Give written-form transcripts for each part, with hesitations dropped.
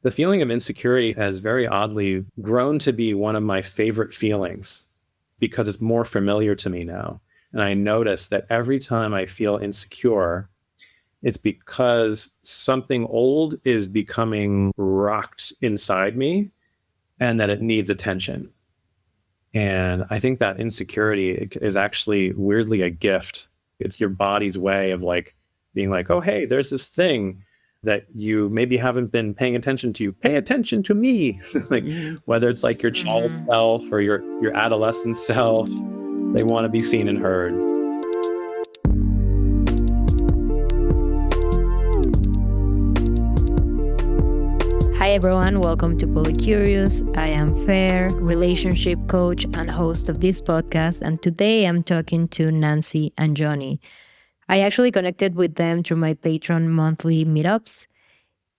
The feeling of insecurity has very oddly grown to be one of my favorite feelings because it's more familiar to me now. And I notice that every time I feel insecure, it's because something old is becoming rocked inside me and that it needs attention. And I think that insecurity is actually weirdly a gift. It's your body's way of like being like, oh, hey, there's this thing that you maybe haven't been paying attention to. Pay attention to me. Like whether it's like your child self or your adolescent self, they want to be seen and heard. Hi everyone, welcome to Polycurious. I am Fair, relationship coach and host of this podcast, and today I'm talking to Nancy and Jonny. I actually connected with them through my Patreon monthly meetups.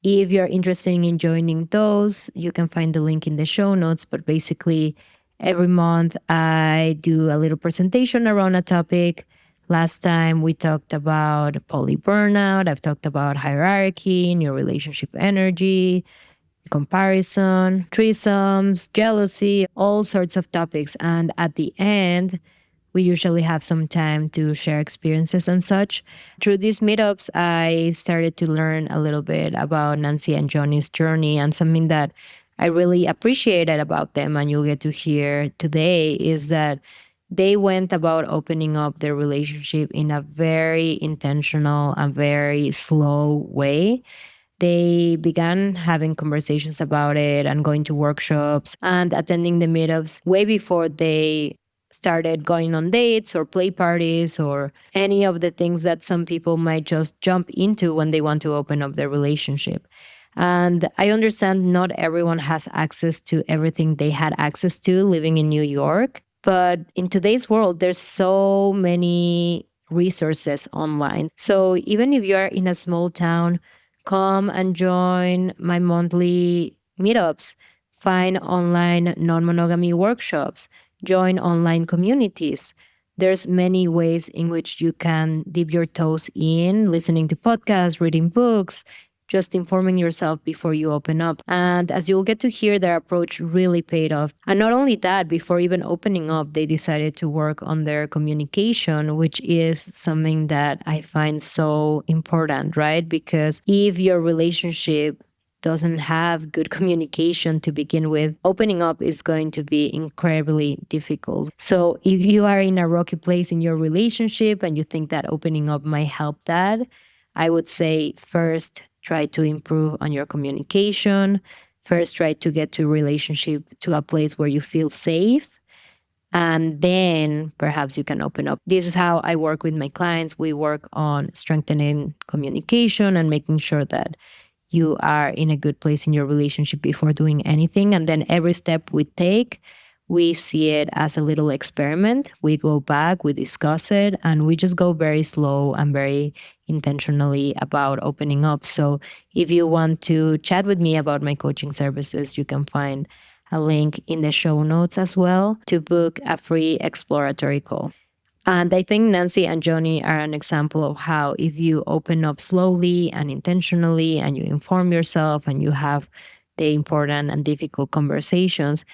If you're interested in joining those, you can find the link in the show notes, but basically every month I do a little presentation around a topic. Last time we talked about poly burnout. I've talked about hierarchy, new relationship energy, comparison, threesomes, jealousy, all sorts of topics. And at the end, we usually have some time to share experiences and such. Through these meetups, I started to learn a little bit about Nancy and Jonny's journey, and something that I really appreciated about them, and you'll get to hear today, is that they went about opening up their relationship in a very intentional and very slow way. They began having conversations about it and going to workshops and attending the meetups way before they started going on dates or play parties or any of the things that some people might just jump into when they want to open up their relationship. And I understand not everyone has access to everything they had access to living in New York. But in today's world, there's so many resources online. So even if you're in a small town, come and join my monthly meetups, find online non-monogamy workshops, join online communities. There's many ways in which you can dip your toes in, listening to podcasts, reading books, just informing yourself before you open up. And as you'll get to hear, their approach really paid off. And not only that, before even opening up, they decided to work on their communication, which is something that I find so important, right? Because if your relationship doesn't have good communication to begin with, opening up is going to be incredibly difficult. So if you are in a rocky place in your relationship and you think that opening up might help that, I would say first, try to improve on your communication. First, try to get to a relationship to a place where you feel safe. And then perhaps you can open up. This is how I work with my clients. We work on strengthening communication and making sure that you are in a good place in your relationship before doing anything. And then every step we take, we see it as a little experiment. We go back, we discuss it, and we just go very slow and very intentionally about opening up. So if you want to chat with me about my coaching services, you can find a link in the show notes as well to book a free exploratory call. And I think Nancy and Jonny are an example of how if you open up slowly and intentionally and you inform yourself and you have the important and difficult conversations,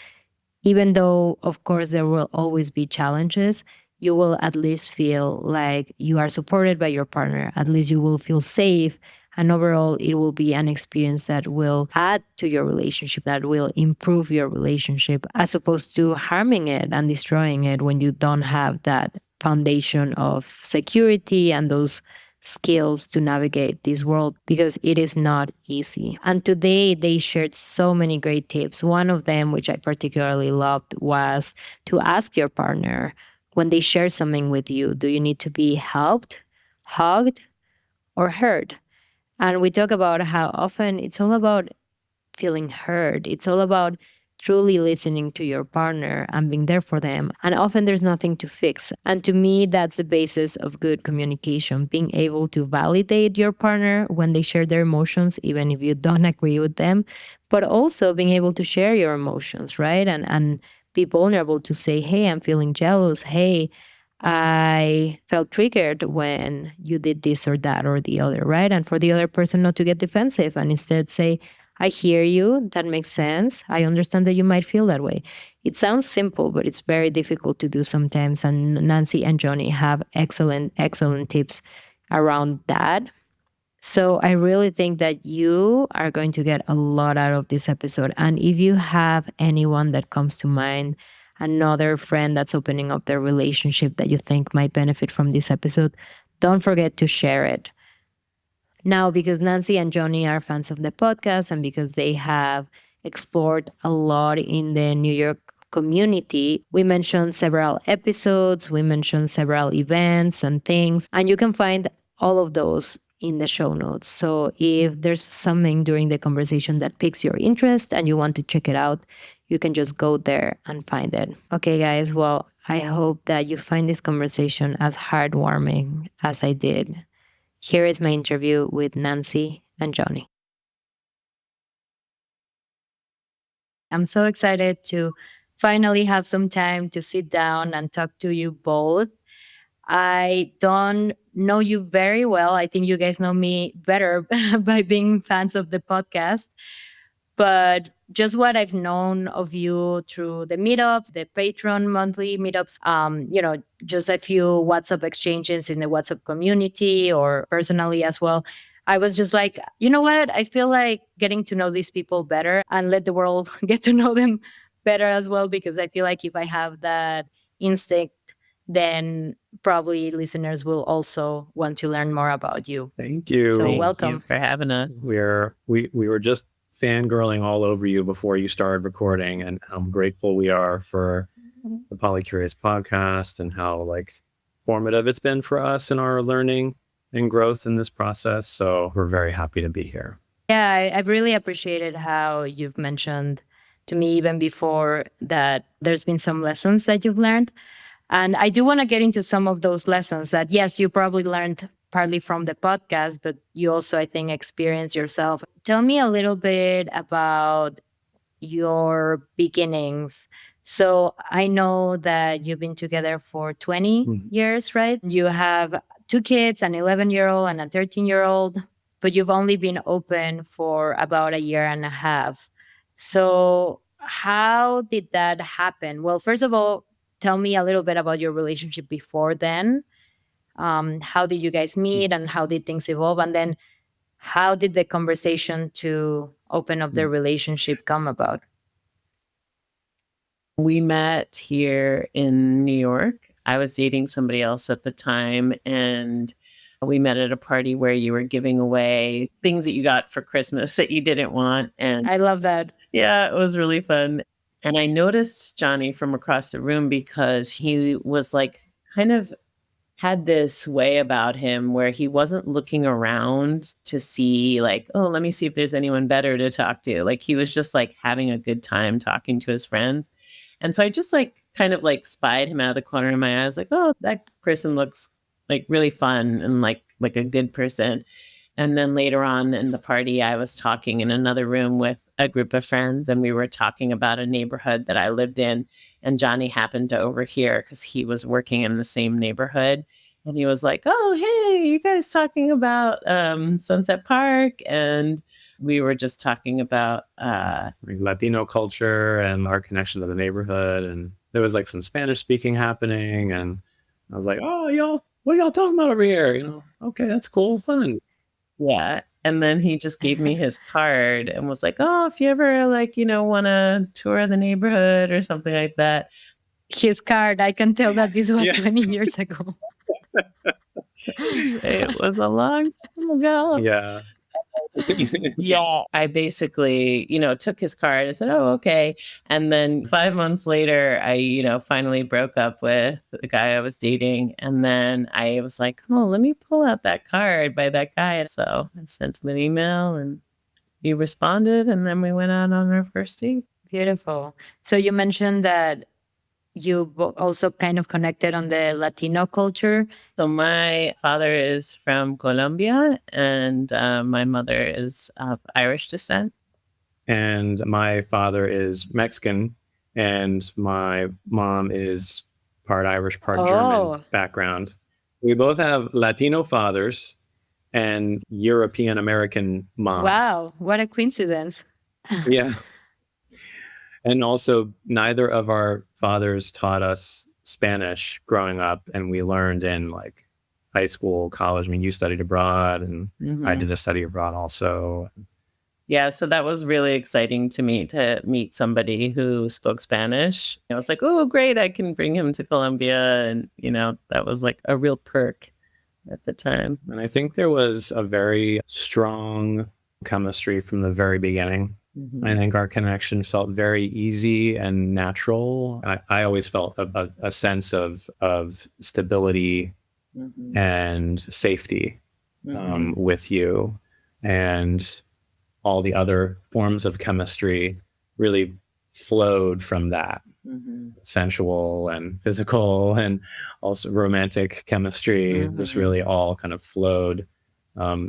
even though, of course, there will always be challenges, you will at least feel like you are supported by your partner. At least you will feel safe. And overall, it will be an experience that will add to your relationship, that will improve your relationship, as opposed to harming it and destroying it when you don't have that foundation of security and those skills to navigate this world, because it is not easy. And today they shared so many great tips. One of them, which I particularly loved, was to ask your partner when they share something with you, do you need to be helped, hugged, or heard? And we talk about how often it's all about feeling heard. It's all about truly listening to your partner and being there for them. And often there's nothing to fix. And to me, that's the basis of good communication, being able to validate your partner when they share their emotions, even if you don't agree with them, but also being able to share your emotions, right? And be vulnerable to say, hey, I'm feeling jealous. Hey, I felt triggered when you did this or that or the other, right? And for the other person not to get defensive and instead say, I hear you. That makes sense. I understand that you might feel that way. It sounds simple, but it's very difficult to do sometimes. And Nancy and Jonny have excellent, excellent tips around that. So I really think that you are going to get a lot out of this episode. And if you have anyone that comes to mind, another friend that's opening up their relationship that you think might benefit from this episode, don't forget to share it. Now, because Nancy and Jonny are fans of the podcast and because they have explored a lot in the New York community, we mentioned several episodes, we mentioned several events and things, and you can find all of those in the show notes. So if there's something during the conversation that piques your interest and you want to check it out, you can just go there and find it. Okay, guys, well, I hope that you find this conversation as heartwarming as I did. Here is my interview with Nancy and Jonny. I'm so excited to finally have some time to sit down and talk to you both. I don't know you very well. I think you guys know me better by being fans of the podcast. But just what I've known of you through the meetups, the Patreon monthly meetups, just a few WhatsApp exchanges in the WhatsApp community or personally as well. I was just like, you know what? I feel like getting to know these people better and let the world get to know them better as well, because I feel like if I have that instinct, then probably listeners will also want to learn more about you. Thank you. So welcome. Thank you for having us. We were just fangirling all over you before you started recording, and how grateful we are for the Polycurious podcast and how formative it's been for us in our learning and growth in this process. So we're very happy to be here. Yeah, I've really appreciated how you've mentioned to me even before that there's been some lessons that you've learned. And I do want to get into some of those lessons that, yes, you probably learned partly from the podcast, but you also, I think, experienced yourself. Tell me a little bit about your beginnings. So I know that you've been together for 20 years, right? You have 2 kids, an 11-year-old and a 13-year-old, but you've only been open for about a year and a half. So how did that happen? Well, first of all, tell me a little bit about your relationship before then. How did you guys meet and how did things evolve? And then how did the conversation to open up the relationship come about? We met here in New York. I was dating somebody else at the time, and we met at a party where you were giving away things that you got for Christmas that you didn't want. And I love that. Yeah, it was really fun. And I noticed Jonny from across the room because he was kind of had this way about him where he wasn't looking around to see oh, let me see if there's anyone better to talk to. He was just having a good time talking to his friends. And so I just kind of spied him out of the corner of my eyes, oh, that person looks really fun and like a good person. And then later on in the party, I was talking in another room with a group of friends, and we were talking about a neighborhood that I lived in. And Jonny happened to overhear because he was working in the same neighborhood. And he was like, oh, hey, you guys talking about Sunset Park? And we were just talking about Latino culture and our connection to the neighborhood. And there was some Spanish speaking happening. And I was like, oh, y'all, what are y'all talking about over here? Okay, that's cool, fun. Yeah. And then he just gave me his card and was like, oh, if you ever want to tour the neighborhood or something like that. His card, I can tell that this was 20 years ago. It was a long time ago. Yeah. Yeah. I basically, took his card and said, oh, okay. And then 5 months later, I, finally broke up with the guy I was dating. And then I was like, oh, let me pull out that card by that guy. So I sent him an email and he responded. And then we went out on our first date. Beautiful. So you mentioned that you also kind of connected on the Latino culture. So my father is from Colombia and my mother is of Irish descent. And my father is Mexican and my mom is part Irish, part German background. We both have Latino fathers and European American moms. Wow, what a coincidence. Yeah. And also, neither of our fathers taught us Spanish growing up, and we learned in like high school, college. I mean, you studied abroad, and I Mhm. did a study abroad also. Yeah, so that was really exciting to me to meet somebody who spoke Spanish. I was like, "Oh, great, I can bring him to Colombia." And, that was like a real perk at the time. And I think there was a very strong chemistry from the very beginning. I Mhm. think our connection felt very easy and natural. I always felt a sense of stability Mhm. and safety Mhm. with you. And all the other forms of chemistry really flowed from that, Mhm. sensual and physical and also romantic chemistry. Just Mhm. really all kind of flowed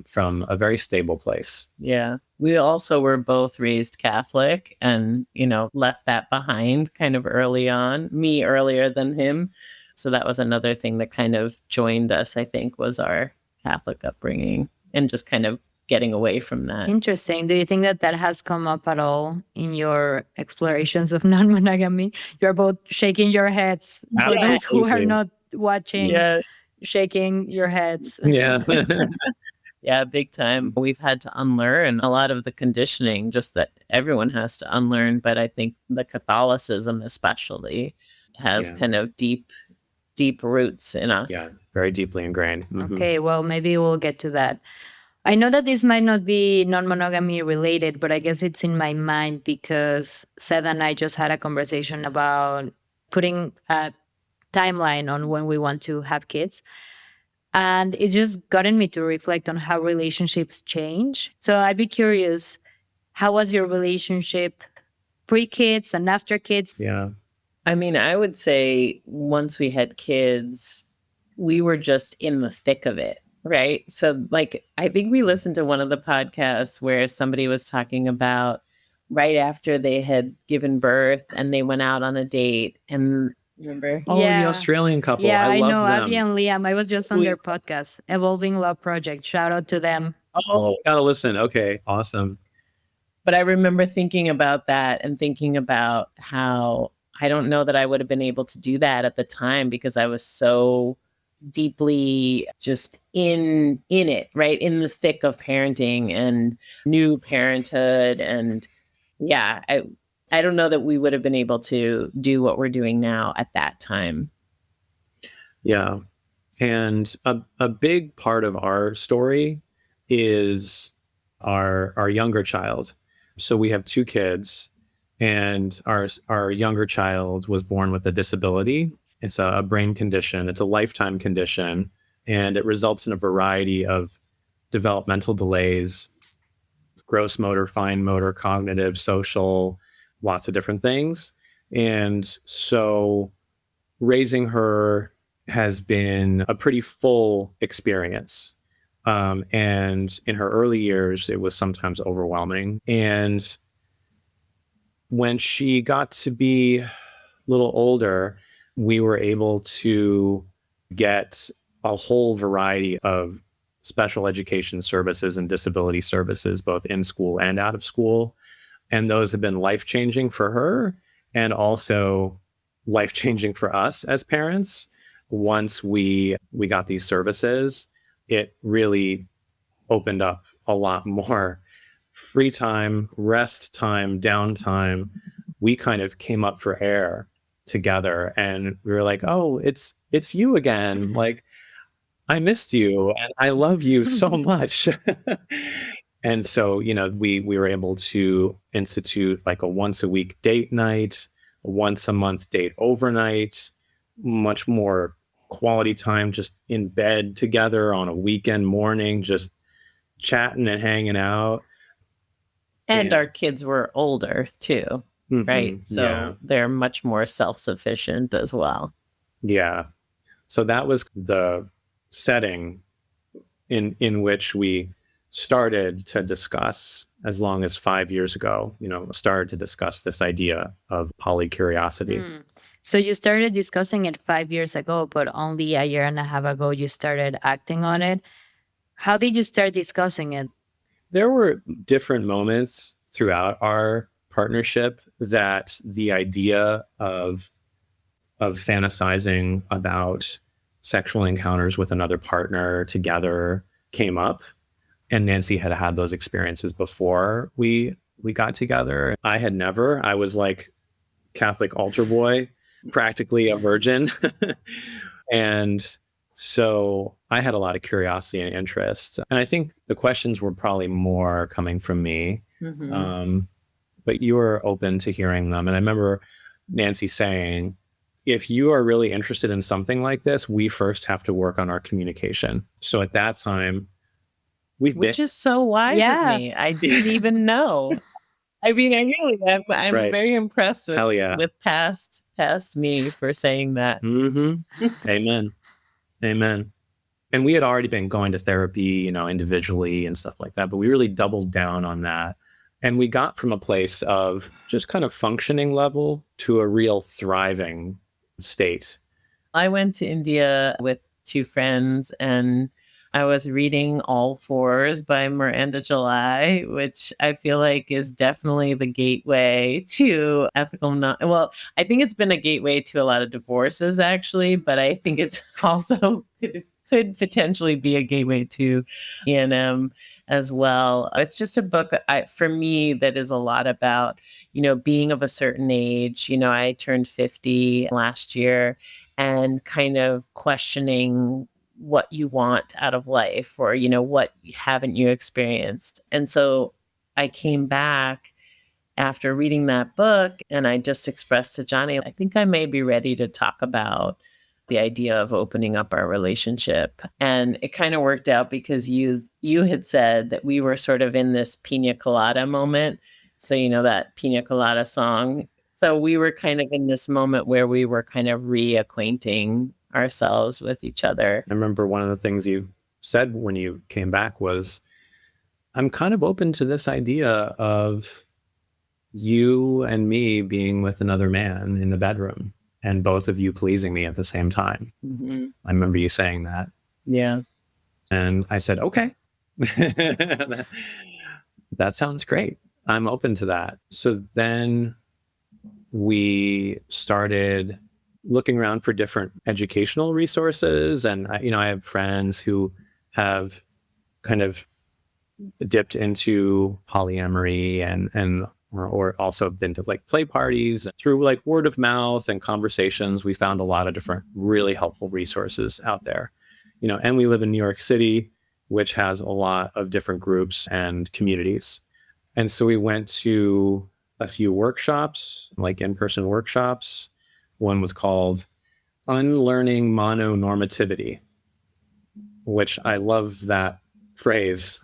from a very stable place. Yeah. We also were both raised Catholic and, left that behind kind of early on, me earlier than him. So that was another thing that kind of joined us, I think, was our Catholic upbringing and just kind of getting away from that. Interesting. Do you think that that has come up at all in your explorations of non-monogamy? You're both shaking your heads. For Yeah. those who are Absolutely. not watching, Yeah. shaking your heads. Yeah. Yeah, big time. We've had to unlearn a lot of the conditioning, just that everyone has to unlearn. But I think the Catholicism, especially, has Yeah. kind of deep, deep roots in Yeah. us. Very deeply ingrained. Okay, well, maybe we'll get to that. I know that this might not be non monogamy related, but I guess it's in my mind because Seth and I just had a conversation about putting a timeline on when we want to have kids. And it's just gotten me to reflect on how relationships change. So I'd be curious, how was your relationship pre kids and after kids? Yeah. I mean, I would say once we had kids, we were just in the thick of it, right? So, like, I think we listened to one of the podcasts where somebody was talking about right after they had given birth and they went out on a date. And remember, Oh, the Yeah. Australian couple. Yeah, I I love know Abby them. and Liam. I was just on we, their podcast, Evolving Love Project. Shout out to them. Oh, gotta listen. Okay. Awesome. but I remember thinking about that and thinking about how I don't know that I would have been able to do that at the time because I was so deeply just in it, right? In the thick of parenting and new parenthood. And yeah, I don't know that we would have been able to do what we're doing now at that time. Yeah. And a big part of our story is our younger child. So we have two kids, and our younger child was born with a disability. It's a brain condition. It's a lifetime condition, and it results in a variety of developmental delays, gross motor, fine motor, cognitive, social, lots of different things. And so raising her has been a pretty full experience. And in her early years, it was sometimes overwhelming. And when she got to be a little older, we were able to get a whole variety of special education services and disability services, both in school and out of school. And those have been life changing for her and also life changing for us as parents. Once we got these services, it really opened up a lot more free time, rest time, downtime. We kind of came up for air together, and we were like, "Oh, it's you again. Like, I missed you and I love you so much." And so, we were able to institute like a once a week date night, a once a month date overnight, much more quality time just in bed together on a weekend morning, just chatting and hanging out. And And our kids were older too, right? yeah, So they're much more self-sufficient as well. yeah. So that was the setting in which we started to discuss as long as 5 years ago, started to discuss this idea of polycuriosity. Hmm. So you started discussing it 5 years ago, but only a year and a half ago you started acting on it. How did you start discussing it? There were different moments throughout our partnership that the idea of fantasizing about sexual encounters with another partner together came up. And Nancy had had those experiences before we got together. I had never. I was like Catholic altar boy, practically a virgin. And so I had a lot of curiosity and interest. And I think the questions were probably more coming from me. But you were open to hearing them. And I remember Nancy saying, if you are really interested in something like this, we first have to work on our communication. So at that time, which is so wise of me. I didn't even know. I mean, I really am. I'm very impressed with past me for saying that. Amen. Amen. And we had already been going to therapy, individually and stuff like that, but we really doubled down on that. And we got from a place of just kind of functioning level to a real thriving state. I went to India with 2 friends, and I was reading All Fours by Miranda July, which I feel like is definitely the gateway to ethical well, I think it's been a gateway to a lot of divorces, actually, but I think it's also could potentially be a gateway to E&M as well. It's just a book for me that is a lot about, being of a certain age. I turned 50 last year, and kind of questioning what you want out of life, or, what haven't you experienced? And so I came back after reading that book, and I just expressed to Jonny, I think I may be ready to talk about the idea of opening up our relationship. And it kind of worked out because you had said that we were sort of in this pina colada moment. So, that pina colada song. So we were kind of in this moment where we were kind of reacquainting ourselves with each other. I remember one of the things you said when you came back was, I'm kind of open to this idea of you and me being with another man in the bedroom and both of you pleasing me at the same time. I remember you saying that. Yeah. And I said, okay, that sounds great. I'm open to that. So then we started looking around for different educational resources. And, I have friends who have kind of dipped into polyamory and or also been to like play parties. Through like word of mouth and conversations, we found a lot of different really helpful resources out there. And we live in New York City, which has a lot of different groups and communities. And so we went to a few workshops, like in-person workshops. One was called Unlearning Mononormativity, which I love that phrase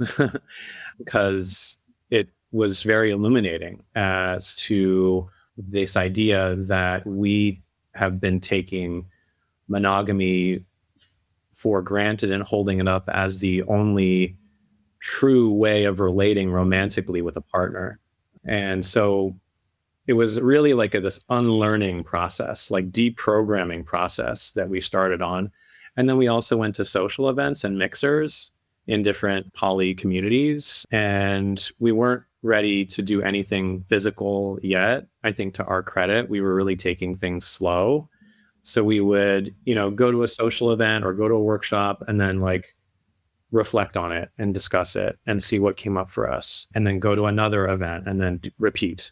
because it was very illuminating as to this idea that we have been taking monogamy for granted and holding it up as the only true way of relating romantically with a partner. And so it was really like this unlearning process, like deprogramming process that we started on. And then we also went to social events and mixers in different poly communities. And we weren't ready to do anything physical yet. I think to our credit, we were really taking things slow. So we would, go to a social event or go to a workshop and then like reflect on it and discuss it and see what came up for us, and then go to another event and then repeat.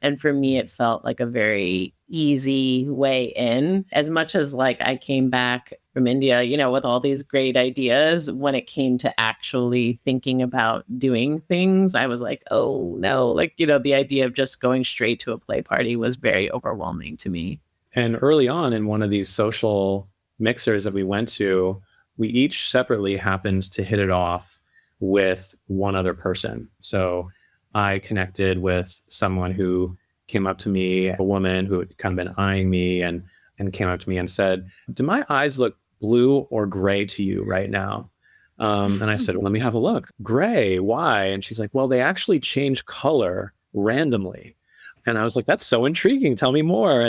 And for me, it felt like a very easy way in. As much as like I came back from India, with all these great ideas, when it came to actually thinking about doing things, I was like, oh no, like, the idea of just going straight to a play party was very overwhelming to me. And early on in one of these social mixers that we went to, we each separately happened to hit it off with one other person. So I connected with someone who came up to me, a woman who had kind of been eyeing me and came up to me and said, do my eyes look blue or gray to you right now? And I said, well, let me have a look. Gray, why? And she's like, well, they actually change color randomly. And I was like, that's so intriguing. Tell me more.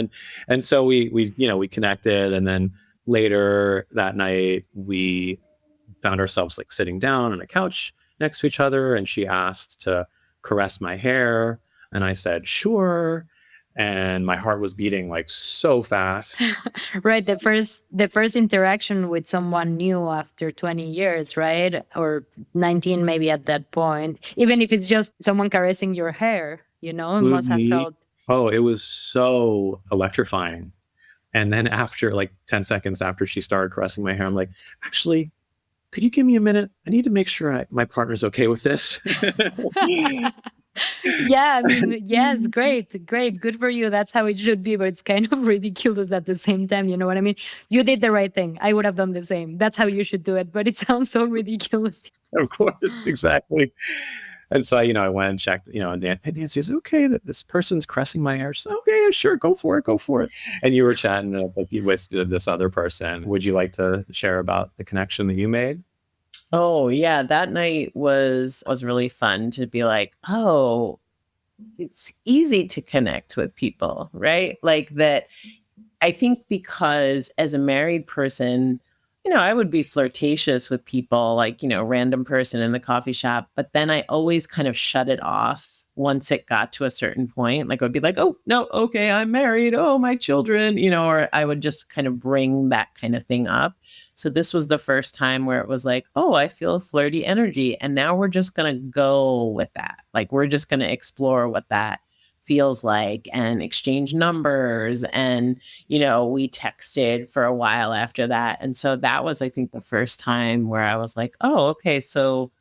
And so we connected. And then later that night, we found ourselves like sitting down on a couch next to each other. And she asked to caress my hair? And I said, sure. And my heart was beating like so fast. Right, the first interaction with someone new after 20 years, right? Or 19 maybe at that point. Even if it's just someone caressing your hair, it must have Absolutely. felt. Oh, it was so electrifying. And then after like 10 seconds after she started caressing my hair, I'm like, actually, could you give me a minute? I need to make sure my partner's okay with this. Yeah, I mean, yes, great, great, good for you. That's how it should be, but it's kind of ridiculous at the same time. You know what I mean? You did the right thing. I would have done the same. That's how you should do it, but it sounds so ridiculous. Of course, exactly. And so, I went and checked, and Nancy says, okay, that this person's caressing my hair. So, okay, sure, go for it, go for it. And you were chatting with this other person. Would you like to share about the connection that you made? Oh yeah, that night was really fun to be like, oh, it's easy to connect with people, right? Like that. I think because as a married person, I would be flirtatious with people, like, random person in the coffee shop, but then I always kind of shut it off once it got to a certain point. Like I would be like, oh, no, okay, I'm married. Oh, my children, or I would just kind of bring that kind of thing up. So this was the first time where it was like, oh, I feel flirty energy. And now we're just going to go with that. Like we're just going to explore what that feels like and exchange numbers. And, we texted for a while after that. And so that was, I think, the first time where I was like, oh, okay, so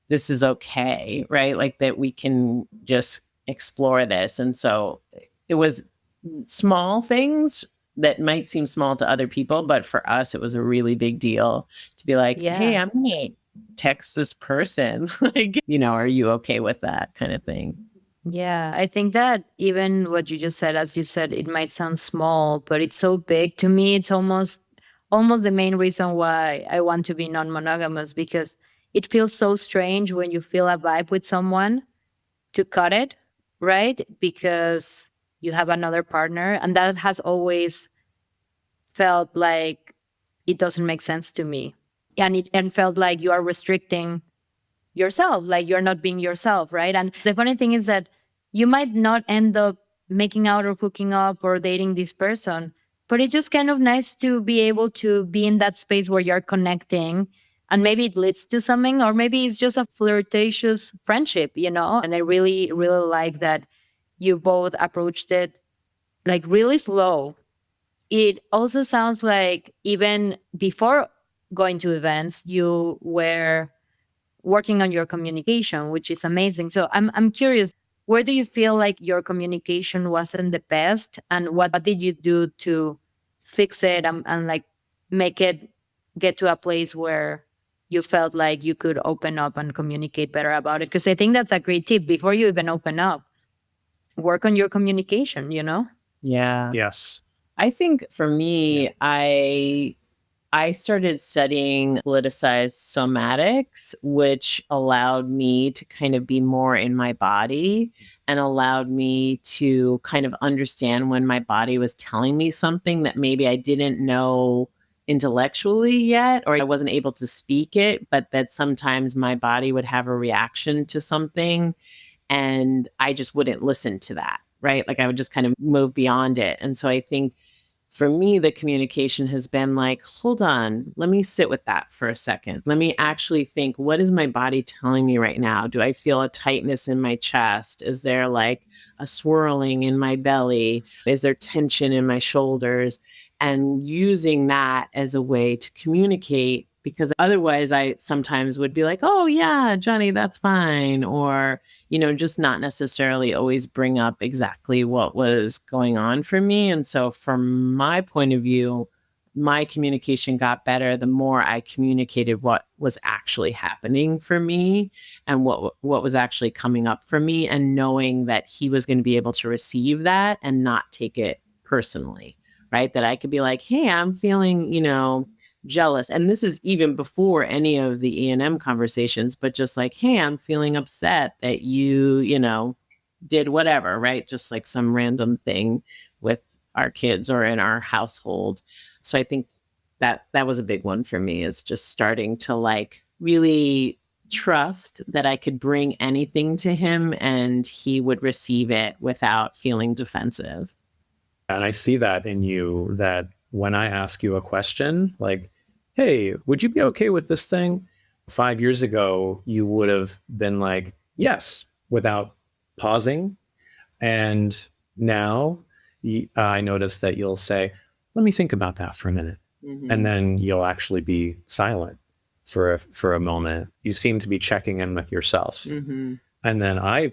this is okay, right? Like that we can just explore this. And so it was small things that might seem small to other people, but for us, it was a really big deal to be like, hey, Yeah. I'm going to text this person. Like, are you okay with that kind of thing? Yeah, I think that even what you just said, as you said, it might sound small, but it's so big to me. It's almost the main reason why I want to be non-monogamous, because it feels so strange when you feel a vibe with someone to cut it, right? Because you have another partner, and that has always felt like it doesn't make sense to me. And felt like you are restricting yourself, like you're not being yourself, right? And the funny thing is that you might not end up making out or hooking up or dating this person, but it's just kind of nice to be able to be in that space where you're connecting, and maybe it leads to something, or maybe it's just a flirtatious friendship, And I really, really like that you both approached it like really slow. It also sounds like even before going to events, you were working on your communication, which is amazing. So I'm curious, where do you feel like your communication wasn't the best, and what did you do to fix it, and like make it get to a place where you felt like you could open up and communicate better about it? Because I think that's a great tip before you even open up. Work on your communication. Yeah. Yes. I think for me, I started studying politicized somatics, which allowed me to kind of be more in my body and allowed me to kind of understand when my body was telling me something that maybe I didn't know intellectually yet, or I wasn't able to speak it, but that sometimes my body would have a reaction to something and I just wouldn't listen to that, right? Like I would just kind of move beyond it. And so I think for me, the communication has been like, hold on, let me sit with that for a second. Let me actually think, what is my body telling me right now? Do I feel a tightness in my chest? Is there like a swirling in my belly? Is there tension in my shoulders? And using that as a way to communicate, because otherwise I sometimes would be like, oh yeah, Jonny, that's fine. Or, just not necessarily always bring up exactly what was going on for me. And so from my point of view, my communication got better the more I communicated what was actually happening for me and what was actually coming up for me, and knowing that he was going to be able to receive that and not take it personally, right? That I could be like, hey, I'm feeling, jealous. And this is even before any of the E&M conversations, but just like, hey, I'm feeling upset that you did whatever, right? Just like some random thing with our kids or in our household. So I think that was a big one for me, is just starting to like really trust that I could bring anything to him and he would receive it without feeling defensive. And I see that in you, that when I ask you a question like, hey, would you be okay with this thing? 5 years ago, you would have been like, yes, without pausing. And now I notice that you'll say, let me think about that for a minute. Mhm. And then you'll actually be silent for a moment. You seem to be checking in with yourself. Mhm. And then I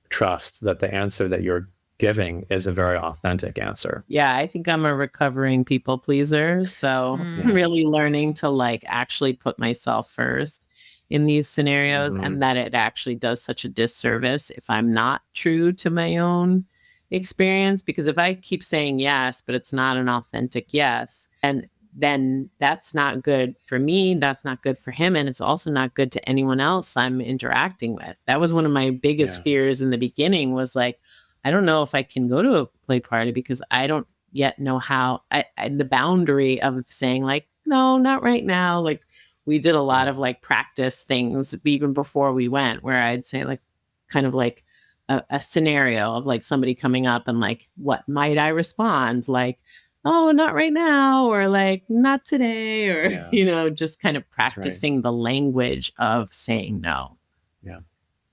trust that the answer that you're giving is a very authentic answer. Yeah, I think I'm a recovering people pleaser. So Mm. I'm really learning to like actually put myself first in these scenarios, Mhm. and that it actually does such a disservice if I'm not true to my own experience. Because if I keep saying yes, but it's not an authentic yes, and then that's not good for me. That's not good for him. And it's also not good to anyone else I'm interacting with. That was one of my biggest Yeah. fears in the beginning, was like, I don't know if I can go to a play party because I don't yet know how the boundary of saying like, no, not right now. Like we did a lot of like practice things even before we went, where I'd say like, kind of like a scenario of like somebody coming up and like, what might I respond? Like, oh, not right now, or like, not today, or, Yeah. just kind of That's right. practicing the language of saying no. Yeah.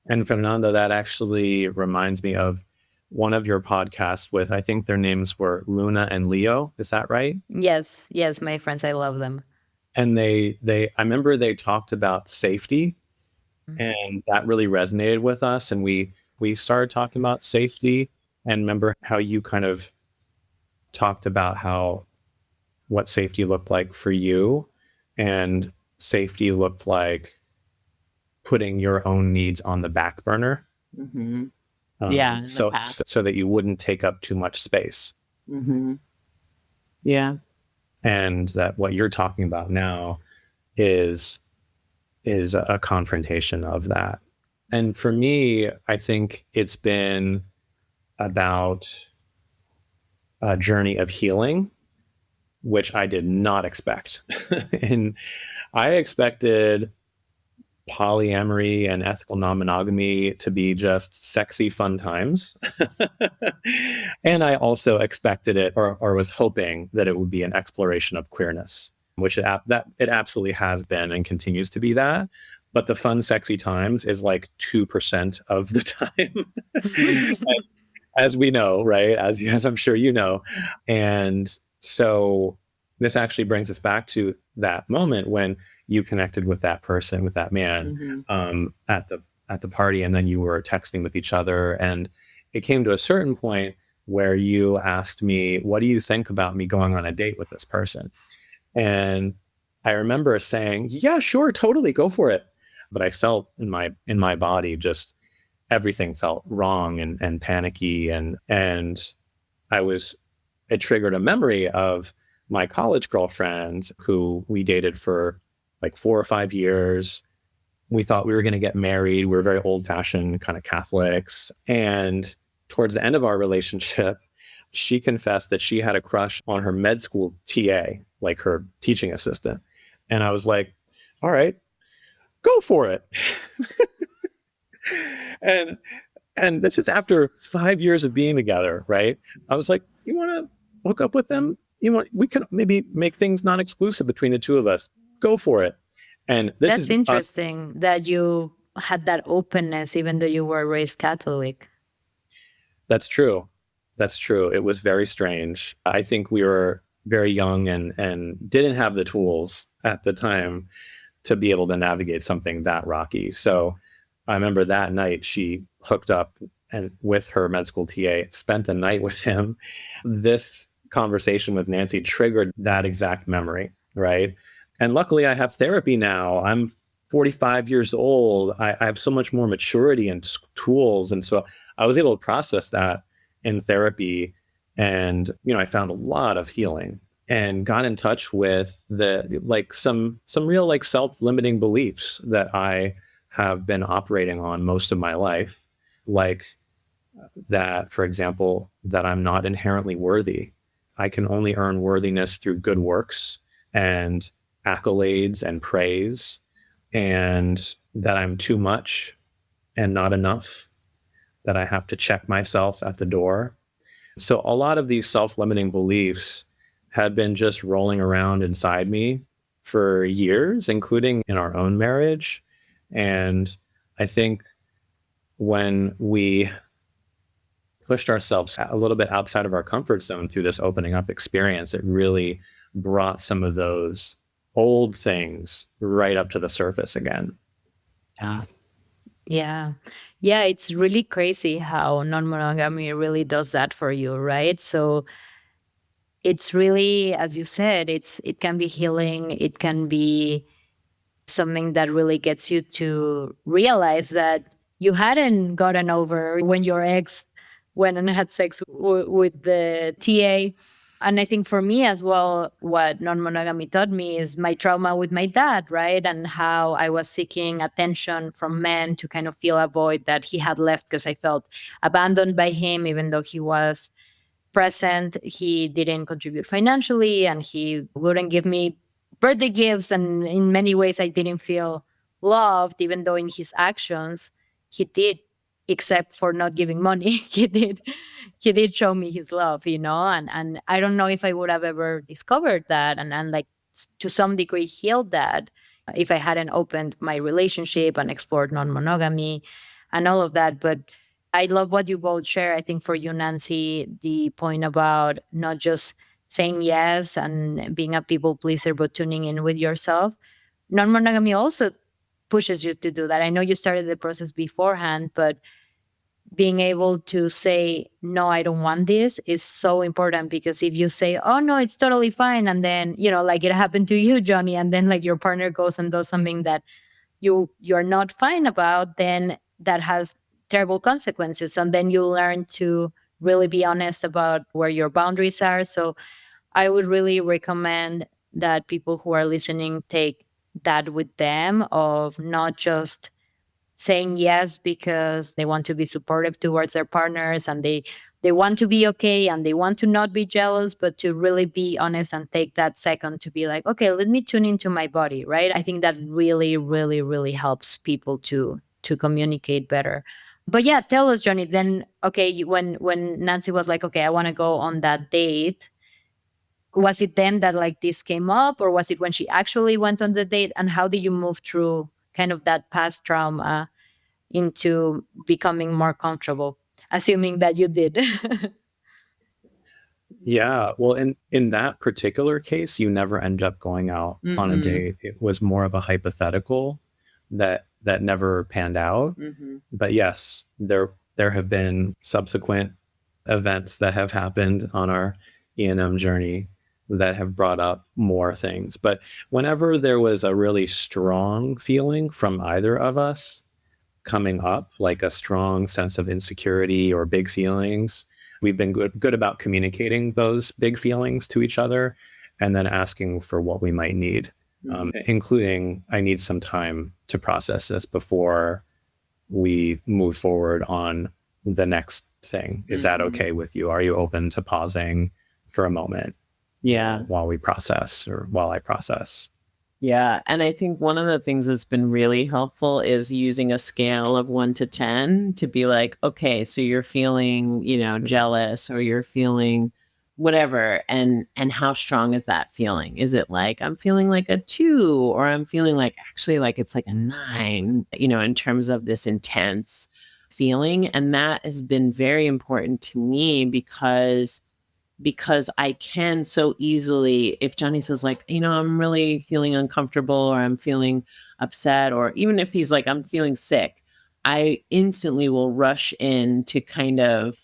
And Fernando, that actually reminds me of one of your podcasts with, I think their names were Luna and Leo. Is that right? Yes, yes, my friends, I love them. And I remember they talked about safety, and that really resonated with us. And we started talking about safety, and remember how you kind of talked about what safety looked like for you, and safety looked like putting your own needs on the back burner. Mm-hmm. Yeah, in the So past. so that you wouldn't take up too much space. Mm-hmm. Yeah. And that what you're talking about now is a confrontation of that. And for me, I think it's been about a journey of healing, which I did not expect. And I expected polyamory and ethical non-monogamy to be just sexy fun times. And I also expected it, or was hoping that it would be an exploration of queerness, which it absolutely has been and continues to be that. But the fun, sexy times is like 2% of the time, as we know, right? As I'm sure you know. And so this actually brings us back to that moment when you connected with that person, with that man, Mm-hmm. at the party, and then you were texting with each other, and it came to a certain point where you asked me, "What do you think about me going on a date with this person?" And I remember saying, "Yeah, sure, totally, go for it." But I felt in my body just everything felt wrong and panicky, and it triggered a memory of my college girlfriend who we dated for like 4 or 5 years. We thought we were going to get married. We were very old fashioned kind of Catholics. And towards the end of our relationship, she confessed that she had a crush on her med school TA, like her teaching assistant. And I was like, all right, go for it. and and this is after 5 years of being together, right? I was like, you want to hook up with them? We can maybe make things non-exclusive between the two of us. Go for it. And this That's is interesting that you had that openness, even though you were raised Catholic. That's true. That's true. It was very strange. I think we were very young and didn't have the tools at the time to be able to navigate something that rocky. So I remember that night she hooked up and with her med school TA, spent the night with him. This conversation with Nancy triggered that exact memory, right? And luckily I have therapy now. I'm 45 years old. I have so much more maturity and tools. And so I was able to process that in therapy. And, I found a lot of healing and got in touch with some real like self-limiting beliefs that I have been operating on most of my life. Like that, for example, that I'm not inherently worthy. I can only earn worthiness through good works and accolades and praise. And that I'm too much and not enough, that I have to check myself at the door. So a lot of these self-limiting beliefs had been just rolling around inside me for years, including in our own marriage. And I think when we pushed ourselves a little bit outside of our comfort zone through this opening up experience, it really brought some of those old things right up to the surface again. Yeah. Yeah. Yeah, it's really crazy how non-monogamy really does that for you, right? So it's really, as you said, it can be healing, it can be something that really gets you to realize that you hadn't gotten over when your ex went and had sex with the TA. And I think for me as well, what non monogamy taught me is my trauma with my dad, right? And how I was seeking attention from men to kind of fill a void that he had left because I felt abandoned by him, even though he was present. He didn't contribute financially and he wouldn't give me birthday gifts. And in many ways, I didn't feel loved, even though in his actions, he did, except for not giving money, he did show me his love, and I don't know if I would have ever discovered that and like to some degree healed that if I hadn't opened my relationship and explored non-monogamy and all of that. But I love what you both share. I think for you, Nancy, the point about not just saying yes and being a people pleaser, but tuning in with yourself. Non monogamy also pushes you to do that. I know you started the process beforehand, but being able to say, no, I don't want this is so important, because if you say, oh, no, it's totally fine. And then, like it happened to you, Jonny, and then like your partner goes and does something that you're not fine about, then that has terrible consequences. And then you learn to really be honest about where your boundaries are. So I would really recommend that people who are listening take that with them, of not just saying yes because they want to be supportive towards their partners and they want to be okay and they want to not be jealous, but to really be honest and take that second to be like, okay, let me tune into my body, right? I think that really, really, really helps people to communicate better. But yeah, tell us, Jonny, then, okay, when Nancy was like, okay, I want to go on that date, was it then that like this came up, or was it when she actually went on the date? And how did you move through kind of that past trauma into becoming more comfortable, assuming that you did? Yeah. Well, in that particular case, you never ended up going out on a date. It was more of a hypothetical that never panned out. But yes, there have been subsequent events that have happened on our E&M journey that have brought up more things. But whenever there was a really strong feeling from either of us coming up, like a strong sense of insecurity or big feelings, we've been good about communicating those big feelings to each other and then asking for what we might need, including, I need some time to process this before we move forward on the next thing. Is that okay with you? Are you open to pausing for a moment? Yeah. While we process, or while I process. Yeah. And I think one of the things that's been really helpful is using a scale of 1 to 10 to be like, okay, so you're feeling, jealous, or you're feeling whatever. And how strong is that feeling? Is it like, I'm feeling like a 2, or I'm feeling like actually like it's like a 9, in terms of this intense feeling. And that has been very important to me because I can so easily, if Jonny says like, I'm really feeling uncomfortable, or I'm feeling upset, or even if he's like, I'm feeling sick, I instantly will rush in to kind of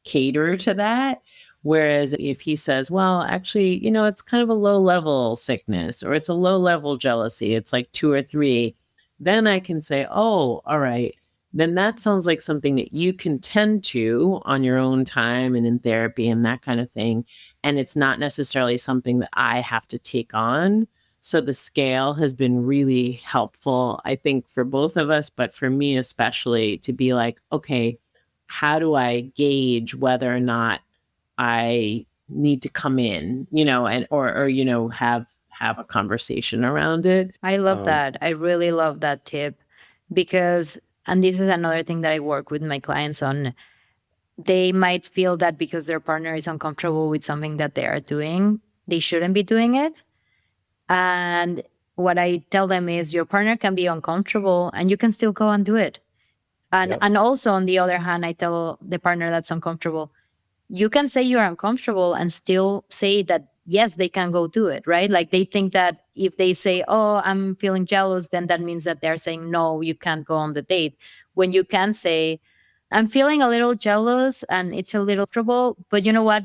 cater to that. Whereas if he says, well, actually, it's kind of a low level sickness, or it's a low level jealousy, it's like 2 or 3, then I can say, oh, all right, then that sounds like something that you can tend to on your own time and in therapy and that kind of thing. And it's not necessarily something that I have to take on. So the scale has been really helpful, I think, for both of us, but for me especially, to be like, okay, how do I gauge whether or not I need to come in, and have a conversation around it. I love that. I really love that tip. because, and this is another thing that I work with my clients on, they might feel that because their partner is uncomfortable with something that they are doing, they shouldn't be doing it. And what I tell them is your partner can be uncomfortable and you can still go and do it. And also on the other hand, I tell the partner that's uncomfortable, you can say you're uncomfortable and still say that yes, they can go do it, right? Like they think that if they say, oh, I'm feeling jealous, then that means that they're saying no, you can't go on the date. When you can say, I'm feeling a little jealous and it's a little trouble, but you know what?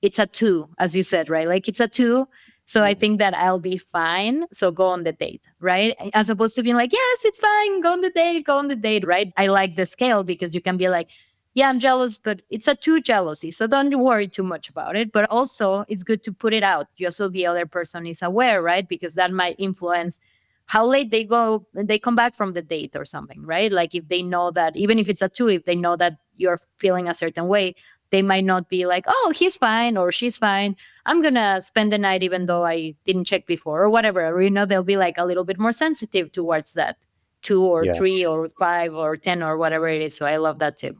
It's a two, as you said, right? Like it's a two. So I think that I'll be fine. So go on the date, right? As opposed to being like, yes, it's fine. Go on the date, right? I like the scale because you can be like, yeah, I'm jealous, but it's a two jealousy. So don't worry too much about it. But also, it's good to put it out just so the other person is aware, right? Because that might influence how late they come back from the date or something, right? Like if they know that, even if it's a two, if they know that you're feeling a certain way, they might not be like, oh, he's fine or she's fine. I'm going to spend the night even though I didn't check before or whatever. Or, they'll be like a little bit more sensitive towards that two or Yeah. three or 5 or 10 or whatever it is. So I love that tip.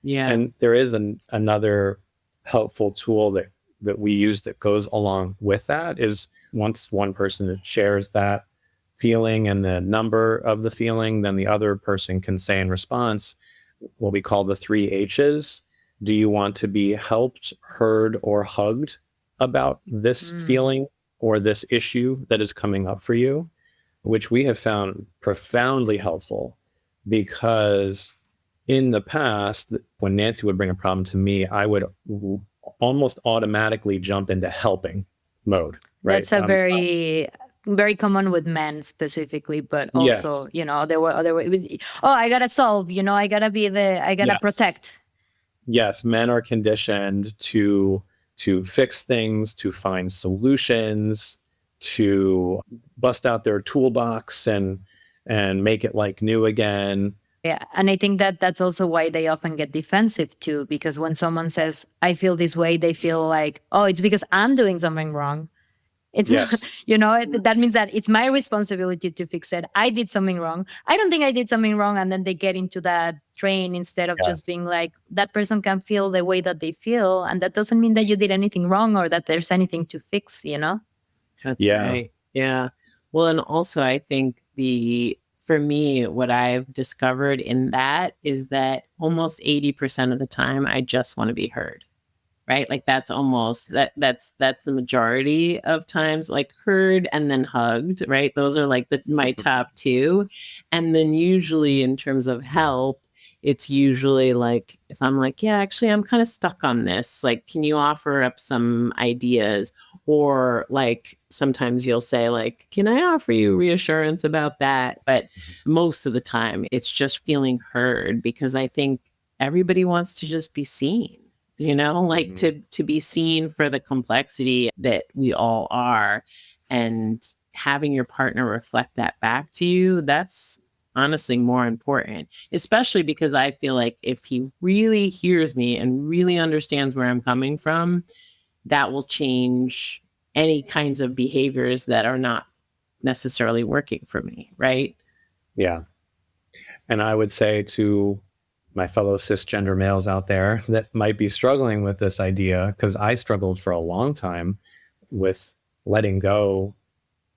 Yeah. And there is another helpful tool that we use that goes along with that is once one person shares that feeling and the number of the feeling, then the other person can say in response what we call the 3 H's. Do you want to be helped, heard, or hugged about this feeling or this issue that is coming up for you? Which we have found profoundly helpful, because in the past, when Nancy would bring a problem to me, I would almost automatically jump into helping mode. Right? That's a very common with men specifically, but also, Yes. there were other ways. Oh, I gotta solve. I gotta protect. Yes, men are conditioned to fix things, to find solutions, to bust out their toolbox and make it like new again. Yeah. And I think that that's also why they often get defensive too, because when someone says, I feel this way, they feel like, oh, it's because I'm doing something wrong. It's, yes. That means that it's my responsibility to fix it. I did something wrong. I don't think I did something wrong. And then they get into that train instead of just being like, that person can feel the way that they feel. And that doesn't mean that you did anything wrong or that there's anything to fix, That's right. Yeah. Well, and also I think for me, what I've discovered in that is that almost 80% of the time, I just want to be heard. Right? Like that's almost that's the majority of times, like heard and then hugged, right? Those are like my top 2. And then usually in terms of help, it's usually like, if I'm like, yeah, actually, I'm kind of stuck on this. Like, can you offer up some ideas? Or like, sometimes you'll say like, can I offer you reassurance about that? But most of the time it's just feeling heard, because I think everybody wants to just be seen. Like to be seen for the complexity that we all are, and having your partner reflect that back to you, that's honestly more important, especially because I feel like if he really hears me and really understands where I'm coming from, that will change any kinds of behaviors that are not necessarily working for me. Right. Yeah. And I would say to my fellow cisgender males out there that might be struggling with this idea, because I struggled for a long time with letting go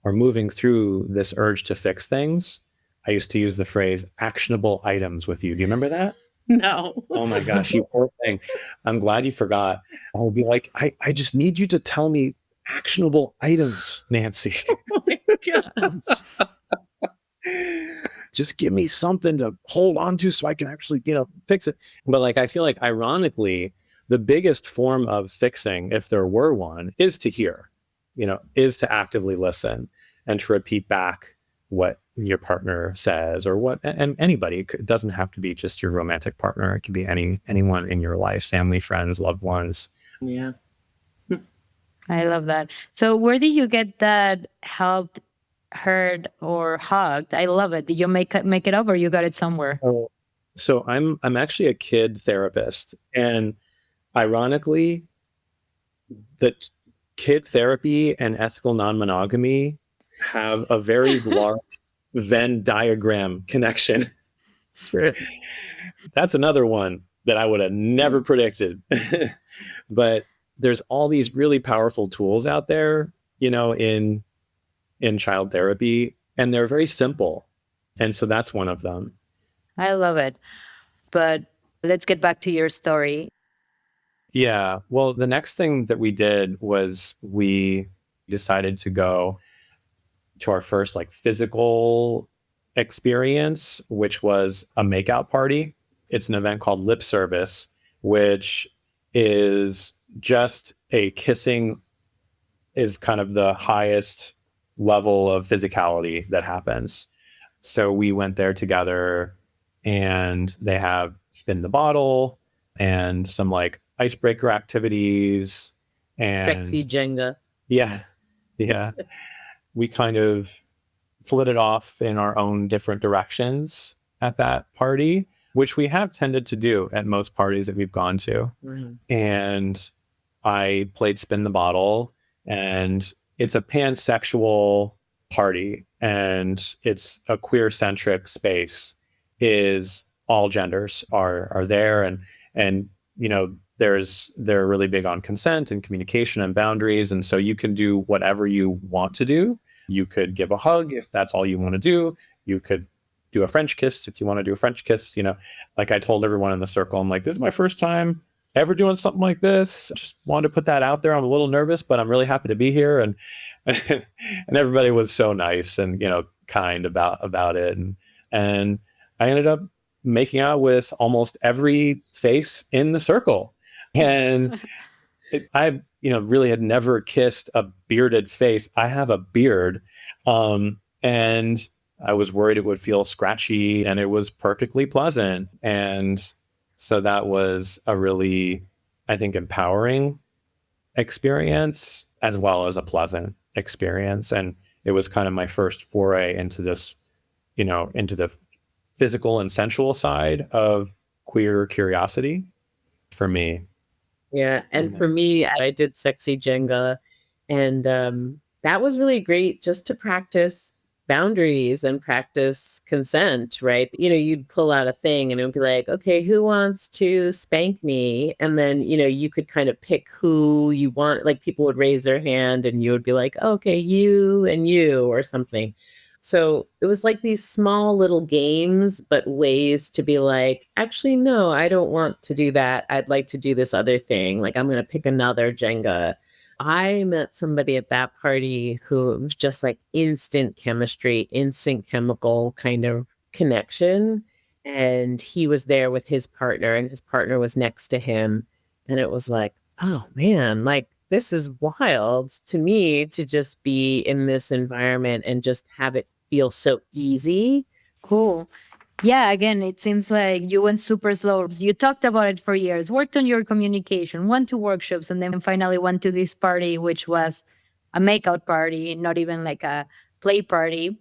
or moving through this urge to fix things. I used to use the phrase actionable items with you. Do you remember that? No. Oh my gosh, you poor thing. I'm glad you forgot. I'll be like, I just need you to tell me actionable items, Nancy. Oh my gosh. Just give me something to hold on to so I can actually, fix it. But like, I feel like ironically, the biggest form of fixing, if there were one, is to hear, is to actively listen and to repeat back what your partner says or what, and anybody. It doesn't have to be just your romantic partner. It could be anyone in your life, family, friends, loved ones. Yeah. I love that. So where did you get that help, heard, or hugged? I love it. Did you make it up or you got it somewhere? So I'm actually a kid therapist, and ironically, that kid therapy and ethical non-monogamy have a very large Venn diagram connection. True. That's another one that I would have never predicted. But there's all these really powerful tools out there, in child therapy, and they're very simple. And so that's one of them. I love it. But let's get back to your story. Yeah. Well, the next thing that we did was we decided to go to our first like physical experience, which was a makeout party. It's an event called Lip Service, which is just a kissing is kind of the highest level of physicality that happens. So we went there together, and they have spin the bottle and some like icebreaker activities and Sexy Jenga. Yeah. Yeah. We kind of flitted off in our own different directions at that party, which we have tended to do at most parties that we've gone to. Mm-hmm. And I played Spin the Bottle, and it's a pansexual party, and it's a queer-centric space. Is all genders are there, and they're really big on consent and communication and boundaries, and so you can do whatever you want to do. You could give a hug if that's all you want to do. You could do a French kiss if you want to do a French kiss. Like I told everyone in the circle, I'm like, this is my first time ever doing something like this. Just wanted to put that out there. I'm a little nervous, but I'm really happy to be here. And and everybody was so nice and kind about it. And I ended up making out with almost every face in the circle. And I really had never kissed a bearded face. I have a beard, and I was worried it would feel scratchy, and it was perfectly pleasant. And so that was a really, I think, empowering experience as well as a pleasant experience. And it was kind of my first foray into this, into the physical and sensual side of queer curiosity for me. Yeah. And for me, I did Sexy Jenga, and that was really great just to practice boundaries and practice consent, right? You'd pull out a thing and it would be like, okay, who wants to spank me? And then, you could kind of pick who you want. Like people would raise their hand and you would be like, okay, you and you or something. So it was like these small little games, but ways to be like, actually, no, I don't want to do that. I'd like to do this other thing. Like I'm going to pick another Jenga. I met somebody at that party who was just like instant chemistry, instant chemical kind of connection. And he was there with his partner, and his partner was next to him. And it was like, oh man, like this is wild to me to just be in this environment and just have it feel so easy. Cool. Yeah, again, it seems like you went super slow. You talked about it for years, worked on your communication, went to workshops, and then finally went to this party, which was a makeout party, not even like a play party.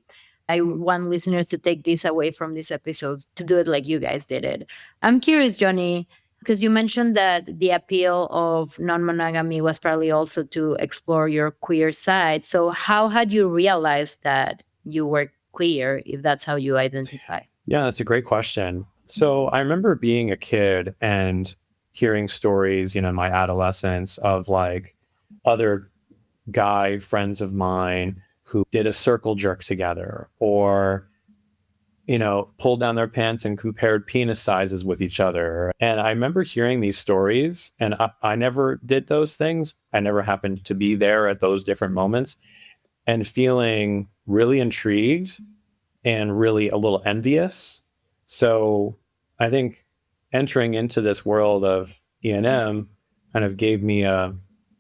I want listeners to take this away from this episode, to do it like you guys did it. I'm curious, Jonny, because you mentioned that the appeal of non-monogamy was probably also to explore your queer side. So how had you realized that you were queer, if that's how you identify? Yeah, that's a great question. So I remember being a kid and hearing stories, in my adolescence of like other guy friends of mine who did a circle jerk together, or, pulled down their pants and compared penis sizes with each other. And I remember hearing these stories, and I never did those things. I never happened to be there at those different moments, and feeling really intrigued and really a little envious. So I think entering into this world of E&M kind of gave me a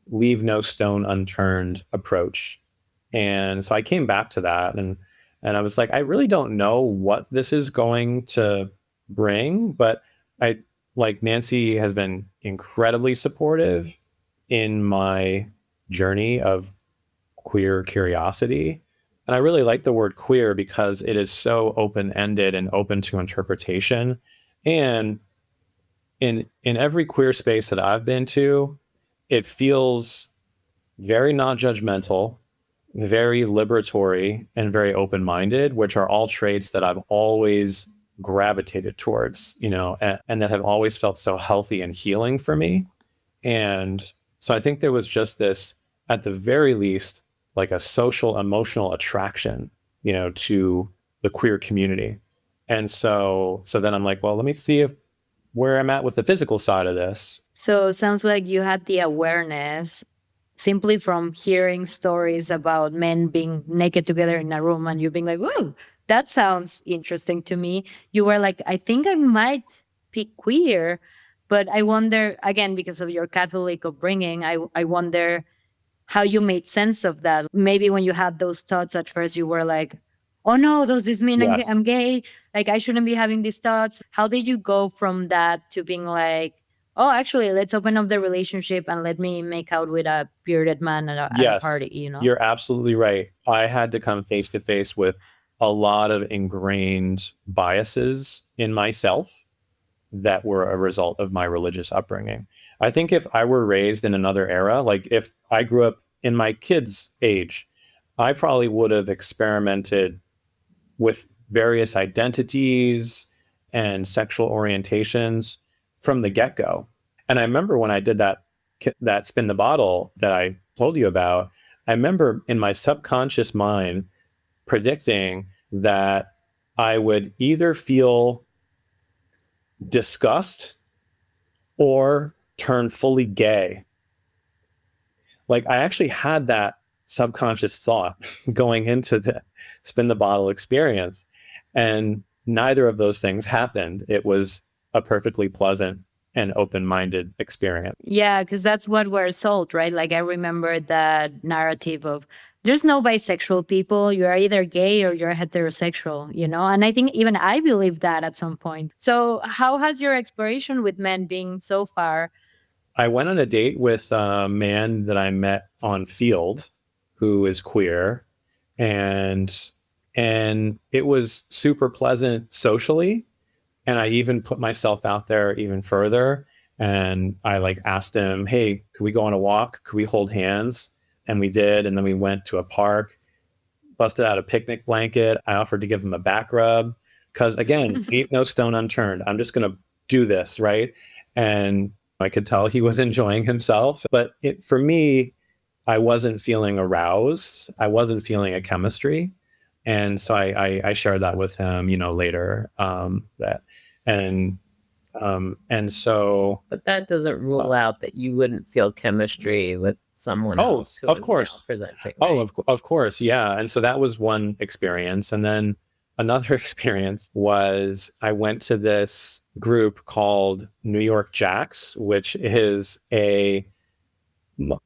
leave no stone unturned approach. And so I came back to that, and I was like, I really don't know what this is going to bring, but Nancy has been incredibly supportive in my journey of queer curiosity. And I really like the word queer because it is so open-ended and open to interpretation. And in every queer space that I've been to, it feels very non-judgmental, very liberatory, and very open-minded, which are all traits that I've always gravitated towards, and that have always felt so healthy and healing for me. And so I think there was just this, at the very least, like a social emotional attraction, to the queer community. And so then I'm like, well, let me see where I'm at with the physical side of this. So it sounds like you had the awareness simply from hearing stories about men being naked together in a room and you being like, whoa, that sounds interesting to me. You were like, I think I might be queer, but I wonder, again, because of your Catholic upbringing, I wonder how you made sense of that. Maybe when you had those thoughts at first, you were like, oh no, does this mean Yes. I'm gay? Like, I shouldn't be having these thoughts. How did you go from that to being like, oh, actually, let's open up the relationship and let me make out with a bearded man at a Yes, party, you're absolutely right. I had to come face to face with a lot of ingrained biases in myself that were a result of my religious upbringing. I think if I were raised in another era, like if I grew up in my kids' age, I probably would have experimented with various identities and sexual orientations from the get-go. And I remember when I did that spin the bottle that I told you about, I remember in my subconscious mind predicting that I would either feel disgust or turn fully gay. Like I actually had that subconscious thought going into the spin the bottle experience, and neither of those things happened. It was a perfectly pleasant and open-minded experience. Yeah, because that's what we're sold, right? Like I remember that narrative of there's no bisexual people. You are either gay or you're heterosexual, And I think even I believe that at some point. So how has your exploration with men been so far? I went on a date with a man that I met on Field who is queer, and it was super pleasant socially. And I even put myself out there even further. And I like asked him, hey, could we go on a walk? Could we hold hands? And we did. And then we went to a park, busted out a picnic blanket. I offered to give him a back rub because, again, leave no stone unturned. I'm just going to do this, right? And I could tell he was enjoying himself. But for me, I wasn't feeling aroused. I wasn't feeling a chemistry. And so I shared that with him, later. And so. But that doesn't rule out that you wouldn't feel chemistry with someone else. Who Of course. Presenting, right? Right? Of course. Yeah. And so that was one experience. And then another experience was I went to this group called New York Jacks, which is a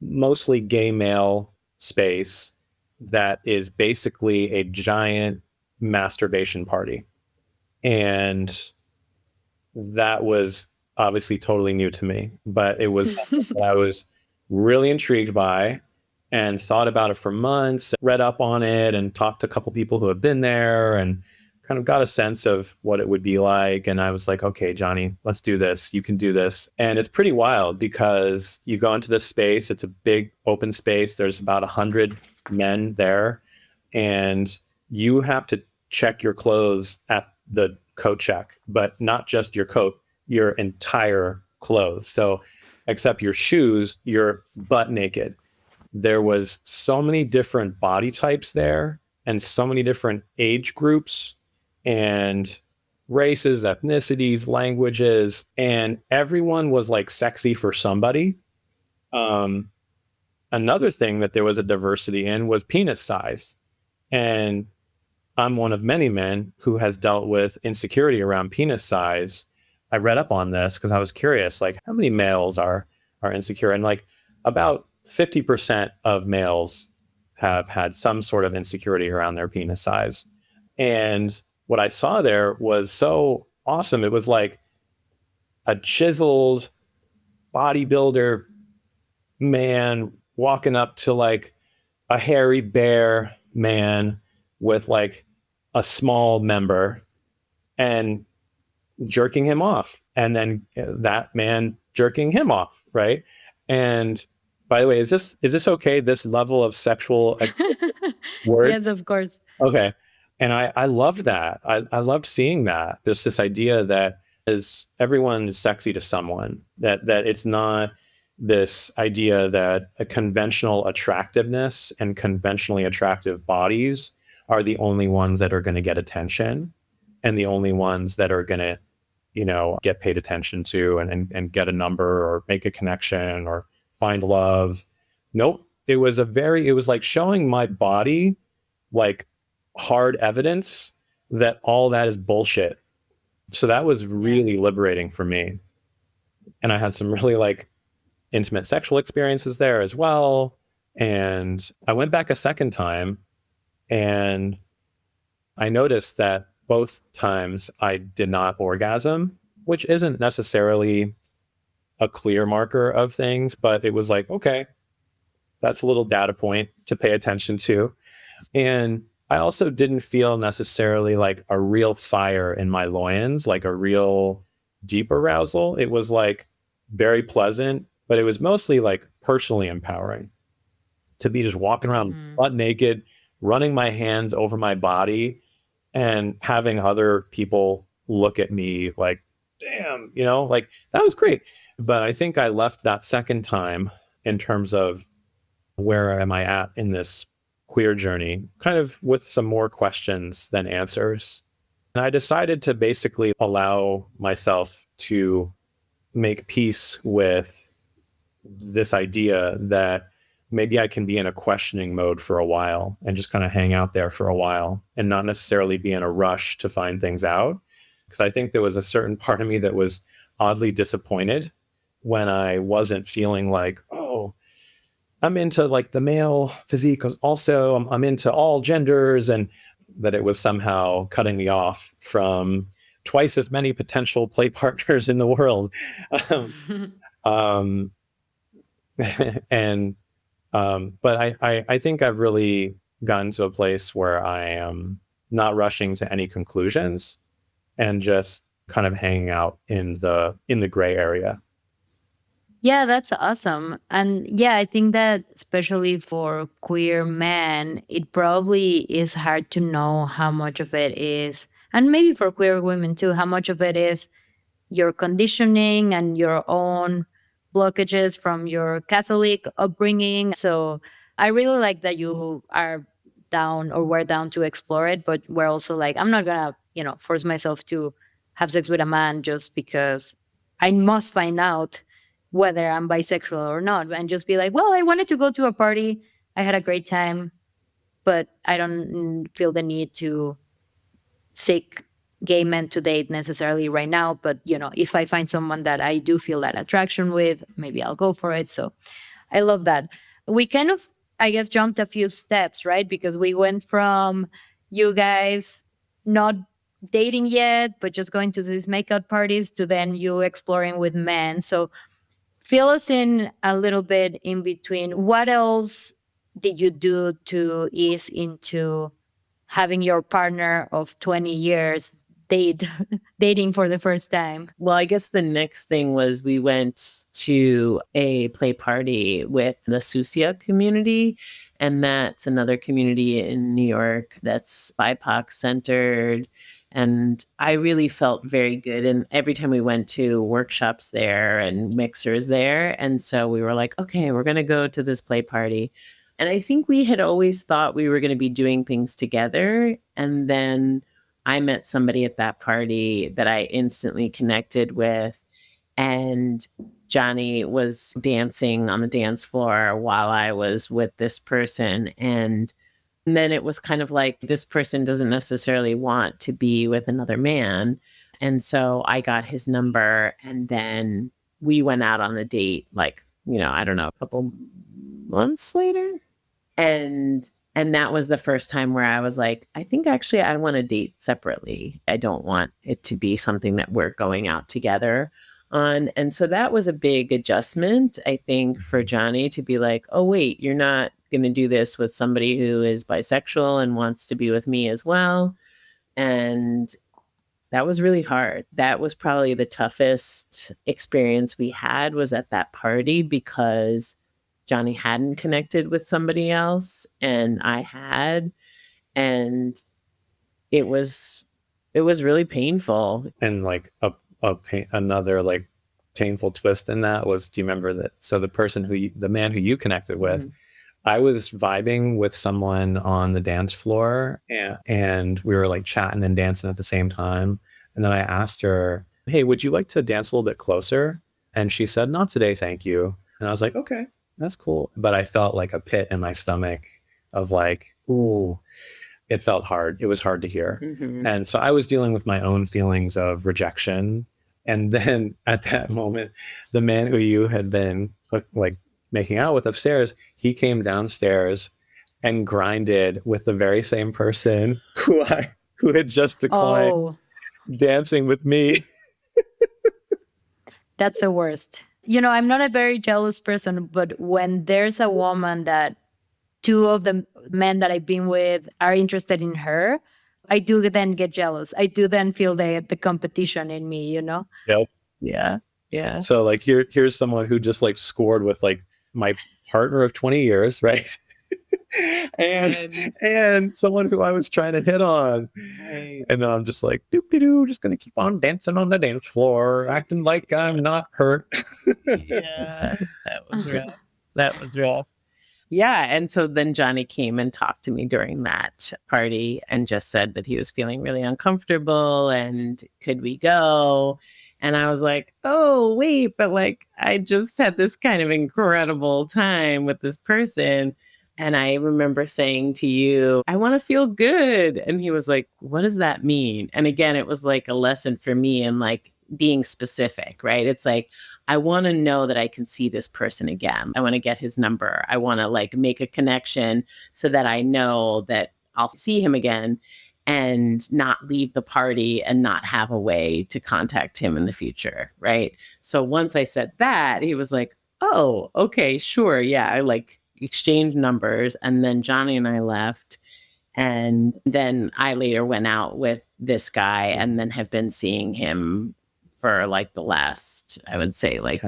mostly gay male space that is basically a giant masturbation party. And that was obviously totally new to me, but it was something that I was really intrigued by and thought about it for months, read up on it and talked to a couple people who had been there and kind of got a sense of what it would be like. And I was like, okay, Jonny, let's do this. You can do this. And it's pretty wild because you go into this space. It's a big open space. There's about 100 men there. And you have to check your clothes at the coat check, but not just your coat, your entire clothes. So except your shoes, you're butt naked. There was so many different body types there and so many different age groups and races, ethnicities, languages, and everyone was like sexy for somebody. Another thing that there was a diversity in was penis size. And I'm one of many men who has dealt with insecurity around penis size. I read up on this because I was curious, like how many males are insecure? And like about 50% of males have had some sort of insecurity around their penis size. And what I saw there was so awesome. It was like a chiseled bodybuilder man walking up to like a hairy bear man with like a small member and jerking him off, and then that man jerking him off, right? And By the way, is this okay? This level of sexual words? Yes, of course. Okay. And I loved that. I loved seeing that. There's this idea that is everyone is sexy to someone, that it's not this idea that a conventional attractiveness and conventionally attractive bodies are the only ones that are going to get attention and the only ones that are going to, get paid attention to and get a number or make a connection or find love. Nope. It was like showing my body like hard evidence that all that is bullshit. So that was really liberating for me. And I had some really like intimate sexual experiences there as well. And I went back a second time and I noticed that both times I did not orgasm, which isn't necessarily a clear marker of things, but it was like, okay, that's a little data point to pay attention to. And I also didn't feel necessarily like a real fire in my loins, like a real deep arousal. It was like very pleasant, but it was mostly like personally empowering to be just walking around butt naked, running my hands over my body and having other people look at me like, damn, like that was great. But I think I left that second time in terms of where am I at in this queer journey, kind of with some more questions than answers. And I decided to basically allow myself to make peace with this idea that maybe I can be in a questioning mode for a while and just kind of hang out there for a while and not necessarily be in a rush to find things out. Because I think there was a certain part of me that was oddly disappointed when I wasn't feeling like, oh, I'm into like the male physique. Also, I'm into all genders, and that it was somehow cutting me off from twice as many potential play partners in the world. um, and but I think I've really gotten to a place where I am not rushing to any conclusions and just kind of hanging out in the gray area. Yeah, that's awesome. And yeah, I think that especially for queer men, it probably is hard to know how much of it is, and maybe for queer women too, how much of it is your conditioning and your own blockages from your Catholic upbringing. So I really like that you are down or were down to explore it, but we're also like, I'm not gonna, force myself to have sex with a man just because I must find out whether I'm bisexual or not, and just be like, well, I wanted to go to a party. I had a great time, but I don't feel the need to seek gay men to date necessarily right now. But, if I find someone that I do feel that attraction with, maybe I'll go for it. So I love that. We kind of, I guess, jumped a few steps, right? Because we went from you guys not dating yet, but just going to these makeout parties to then you exploring with men. So fill us in a little bit in between. What else did you do to ease into having your partner of 20 years dating for the first time? Well, I guess the next thing was we went to a play party with the Susia community. And that's another community in New York that's BIPOC centered. And I really felt very good. And every time we went to workshops there and mixers there. And so we were like, okay, we're going to go to this play party. And I think we had always thought we were going to be doing things together. And then I met somebody at that party that I instantly connected with. And Jonny was dancing on the dance floor while I was with this person. And then it was kind of like, this person doesn't necessarily want to be with another man. And so I got his number and then we went out on a date, like, I don't know, a couple months later. And that was the first time where I was like, I think actually I want to date separately. I don't want it to be something that we're going out together on. And so that was a big adjustment, I think, for Jonny to be like, oh, wait, you're not going to do this with somebody who is bisexual and wants to be with me as well. And that was really hard. That was probably the toughest experience we had was at that party because Jonny hadn't connected with somebody else and I had. And it was really painful. And like another like painful twist in that was, do you remember that? So the man who you connected with, I was vibing with someone on the dance floor and we were like chatting and dancing at the same time. And then I asked her, hey, would you like to dance a little bit closer? And she said, not today, thank you. And I was like, okay, that's cool. But I felt like a pit in my stomach of like, ooh, it felt hard. It was hard to hear. And so I was dealing with my own feelings of rejection. And then at that moment, the man who you had been like making out with upstairs, he came downstairs and grinded with the very same person who had just declined dancing with me. That's the worst. I'm not a very jealous person, but when there's a woman that two of the men that I've been with are interested in her, I do then get jealous. I do then feel the competition in me, Yep. Yeah. So like here's someone who just like scored with like my partner of 20 years, right? and someone who I was trying to hit on. Right. And then I'm just like, doop-de-doo, just going to keep on dancing on the dance floor, acting like I'm not hurt. Yeah, that was rough. That was rough. Yeah. And so then Jonny came and talked to me during that party and just said that he was feeling really uncomfortable and could we go? And I was like, oh, wait, but like I just had this kind of incredible time with this person. And I remember saying to you, I want to feel good. And he was like, what does that mean? And again, it was like a lesson for me in like being specific, right? It's like, I want to know that I can see this person again. I want to get his number. I want to like make a connection so that I know that I'll see him again and not leave the party and not have a way to contact him in the future, right? So once I said that, he was like, oh, okay, sure. Yeah, I like exchanged numbers. And then Jonny and I left. And then I later went out with this guy and then have been seeing him for like the last, I would say like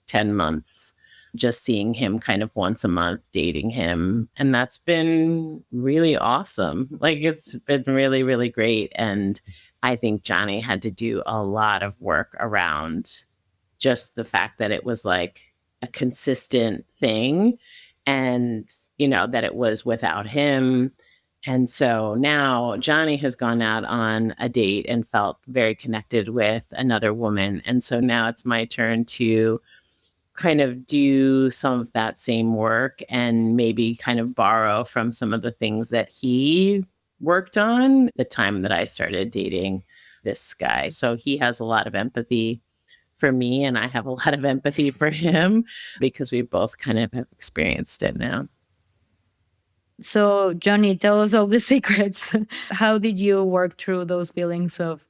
10 months, just seeing him kind of once a month, dating him. And that's been really awesome. Like it's been really, really great. And I think Jonny had to do a lot of work around just the fact that it was like a consistent thing and, that it was without him. And so now Jonny has gone out on a date and felt very connected with another woman. And so now it's my turn to kind of do some of that same work and maybe kind of borrow from some of the things that he worked on the time that I started dating this guy. So he has a lot of empathy for me and I have a lot of empathy for him because we both kind of have experienced it now. So, Jonny, tell us all the secrets. How did you work through those feelings of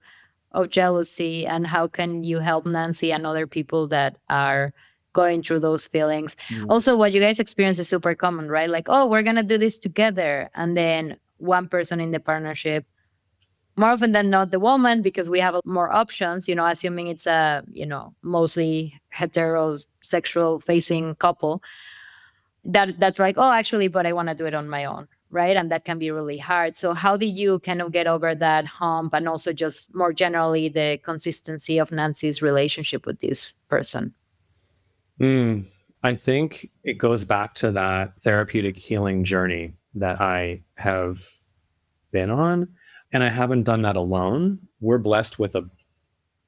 jealousy, and how can you help Nancy and other people that are going through those feelings? Also, what you guys experience is super common, right? Like, oh, we're going to do this together. And then one person in the partnership, more often than not the woman, because we have more options, assuming it's a, mostly heterosexual facing couple, that's like, oh, actually, but I want to do it on my own, right? And that can be really hard. So how did you kind of get over that hump, and also just more generally the consistency of Nancy's relationship with this person? I think it goes back to that therapeutic healing journey that I have been on, and I haven't done that alone. We're blessed with a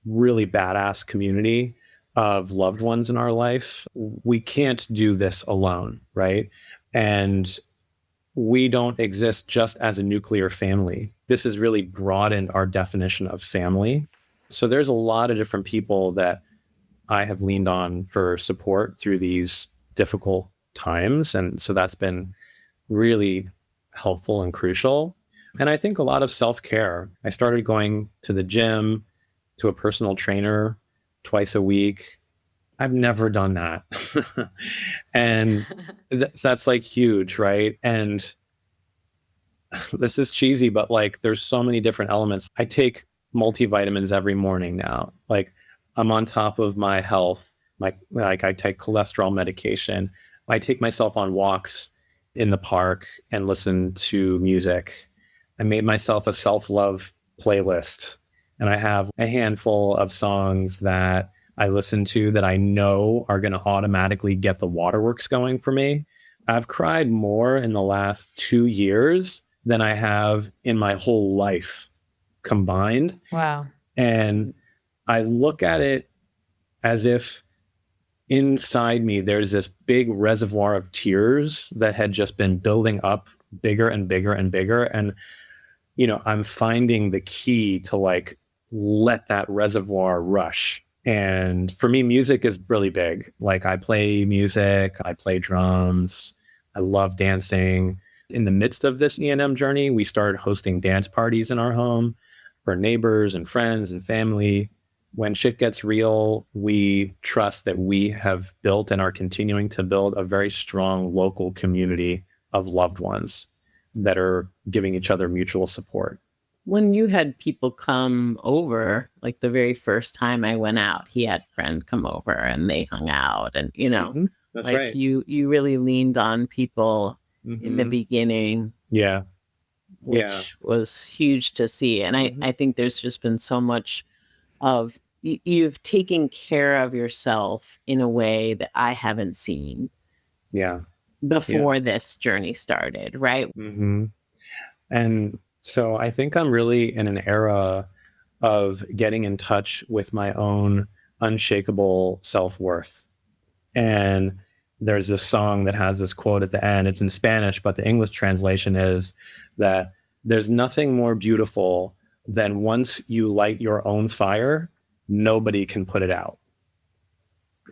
really badass community of loved ones in our life. We can't do this alone, right? And we don't exist just as a nuclear family. This has really broadened our definition of family. So there's a lot of different people that I have leaned on for support through these difficult times. And so that's been really helpful and crucial. And I think a lot of self-care. I started going to the gym, to a personal trainer twice a week. I've never done that. And that's like huge, right? And this is cheesy, but like there's so many different elements. I take multivitamins every morning now. Like I'm on top of my health. I take cholesterol medication. I take myself on walks in the park and listen to music. I made myself a self-love playlist, and I have a handful of songs that I listen to that I know are going to automatically get the waterworks going for me. I've cried more in the last 2 years than I have in my whole life combined. Wow. And I look at it as if inside me there's this big reservoir of tears that had just been building up bigger and bigger and bigger. And, I'm finding the key to like let that reservoir rush. And for me, music is really big. Like I play music, I play drums, I love dancing. In the midst of this E&M journey, we started hosting dance parties in our home for neighbors and friends and family. When shit gets real, we trust that we have built and are continuing to build a very strong local community of loved ones that are giving each other mutual support. When you had people come over, like the very first time I went out, he had a friend come over and they hung out, and That's like right. you really leaned on people in the Mhm. beginning, Yeah. which Yeah. was huge to see. And Mhm. I think there's just been so much of you've taken care of yourself in a way that I haven't seen Yeah. before this journey started, right? hmm And so I think I'm really in an era of getting in touch with my own unshakable self-worth. And there's this song that has this quote at the end. It's in Spanish, but the English translation is that there's nothing more beautiful than once you light your own fire, nobody can put it out.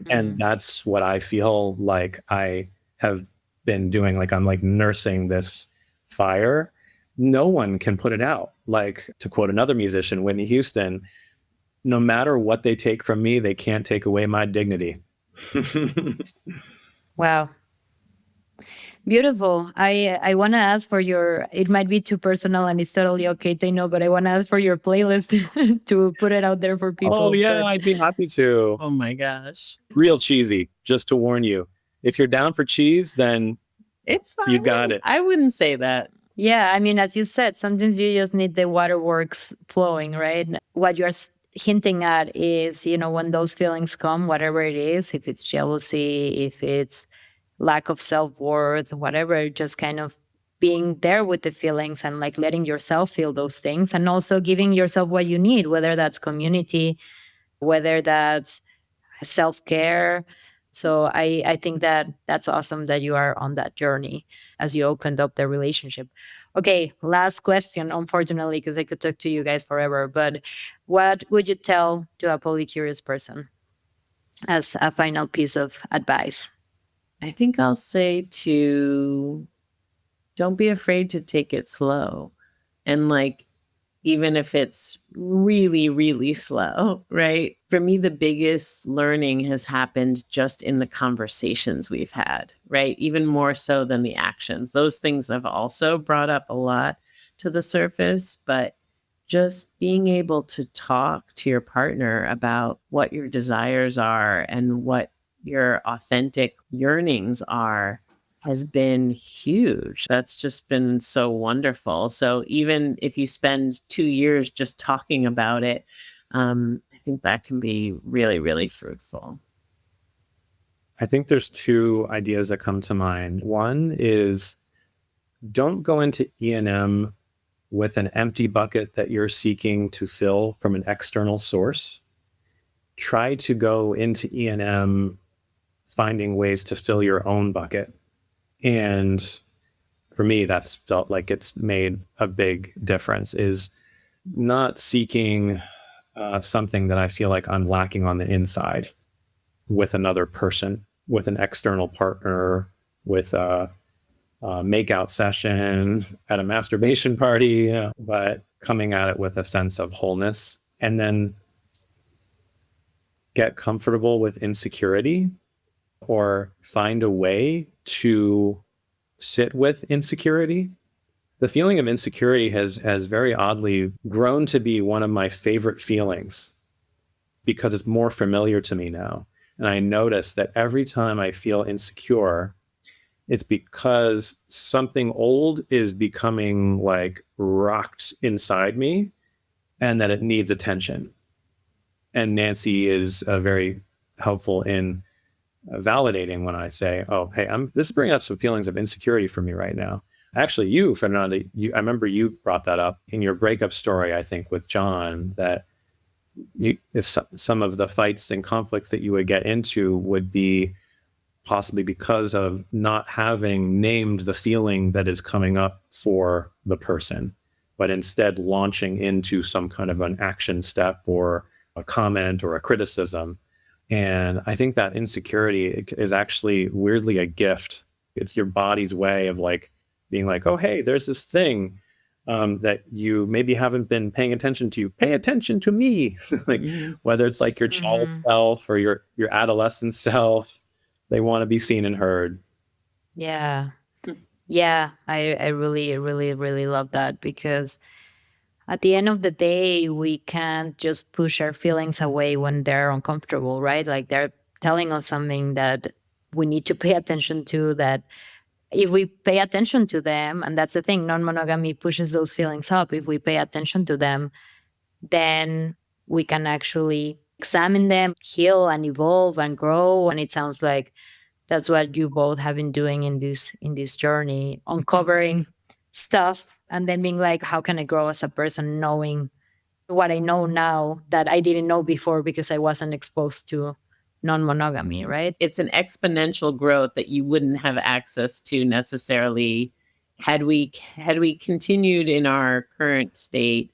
And that's what I feel like I have been doing. Like I'm like nursing this fire. No one can put it out. Like to quote another musician, Whitney Houston, no matter what they take from me, they can't take away my dignity. Wow. Beautiful. I want to ask for your, it might be too personal and it's totally okay, Taino, but I want to ask for your playlist to put it out there for people. Oh yeah, But I'd be happy to. Oh my gosh. Real cheesy, just to warn you. If you're down for cheese, then It's not, you got it. I wouldn't say that. yeah, I mean, as you said, sometimes you just need the waterworks flowing, right? What you're hinting at is, when those feelings come, whatever it is, if it's jealousy, if it's lack of self-worth, whatever, just kind of being there with the feelings and like letting yourself feel those things, and also giving yourself what you need, whether that's community, whether that's self-care. So I think that that's awesome that you are on that journey as you opened up the relationship. Okay, last question, unfortunately, because I could talk to you guys forever, but what would you tell to a polycurious person as a final piece of advice? I think I'll say to don't be afraid to take it slow. And like, even if it's really, really slow, right? For me, the biggest learning has happened just in the conversations we've had, right? Even more so than the actions. Those things have also brought up a lot to the surface, but just being able to talk to your partner about what your desires are and what your authentic yearnings are has been huge. That's just been so wonderful. So even if you spend 2 years just talking about it, I think that can be really, really fruitful. I think there's two ideas that come to mind. One is don't go into E&M with an empty bucket that you're seeking to fill from an external source. Try to go into E&M finding ways to fill your own bucket. And for me, that's felt like it's made a big difference, is not seeking something that I feel like I'm lacking on the inside with another person, with an external partner, with a makeout session at a masturbation party, but coming at it with a sense of wholeness. And then get comfortable with insecurity, or find a way to sit with insecurity. The feeling of insecurity has very oddly grown to be one of my favorite feelings because it's more familiar to me now. And I notice that every time I feel insecure, it's because something old is becoming like rocked inside me and that it needs attention. And Nancy is very helpful in validating when I say, oh, hey, this is bringing up some feelings of insecurity for me right now. Actually, you, Fernanda, I remember you brought that up in your breakup story, I think, with John, that some of the fights and conflicts that you would get into would be possibly because of not having named the feeling that is coming up for the person, but instead launching into some kind of an action step or a comment or a criticism. And I think that insecurity is actually weirdly a gift. It's your body's way of like being like, oh, hey, there's this thing that you maybe haven't been paying attention to. Pay attention to me. Like whether it's like your child self or your adolescent self, they want to be seen and heard. Yeah. Yeah. I really, really, really love that, because at the end of the day, we can't just push our feelings away when they're uncomfortable, right? Like they're telling us something that we need to pay attention to, that if we pay attention to them, and that's the thing, non-monogamy pushes those feelings up. If we pay attention to them, then we can actually examine them, heal and evolve and grow. And it sounds like that's what you both have been doing in this journey, uncovering stuff and then being like, how can I grow as a person, knowing what I know now that I didn't know before because I wasn't exposed to non-monogamy, right? It's an exponential growth that you wouldn't have access to necessarily had we continued in our current state.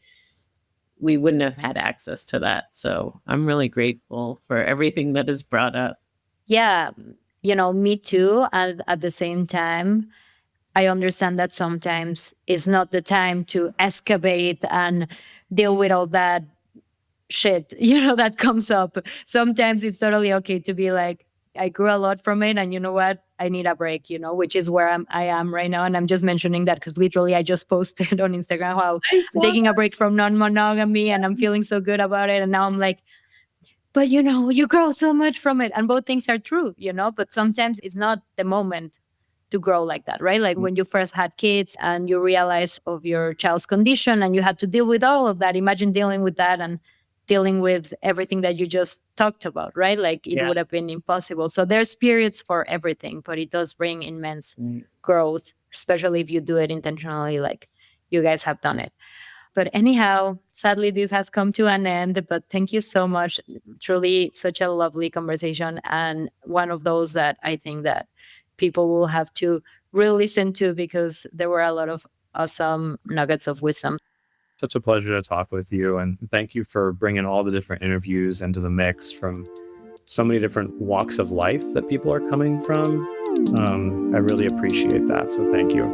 We wouldn't have had access to that. So I'm really grateful for everything that is brought up. Yeah, me too. And at the same time, I understand that sometimes it's not the time to excavate and deal with all that shit, that comes up. Sometimes it's totally okay to be like, I grew a lot from it, and you know what? I need a break, which is where I am right now. And I'm just mentioning that because literally I just posted on Instagram how I'm taking a break from non-monogamy and I'm feeling so good about it. And now I'm like, but you grow so much from it. And both things are true, but sometimes it's not the moment to grow like that, right? Like when you first had kids and you realize of your child's condition and you had to deal with all of that. Imagine dealing with that and dealing with everything that you just talked about, right? Like it would have been impossible. So there's periods for everything, but it does bring immense growth, especially if you do it intentionally, like you guys have done it. But anyhow, sadly, this has come to an end, but thank you so much. Truly such a lovely conversation, and one of those that I think that people will have to really listen to, because there were a lot of awesome nuggets of wisdom. Such a pleasure to talk with you. And thank you for bringing all the different interviews into the mix from so many different walks of life that people are coming from. I really appreciate that. So thank you.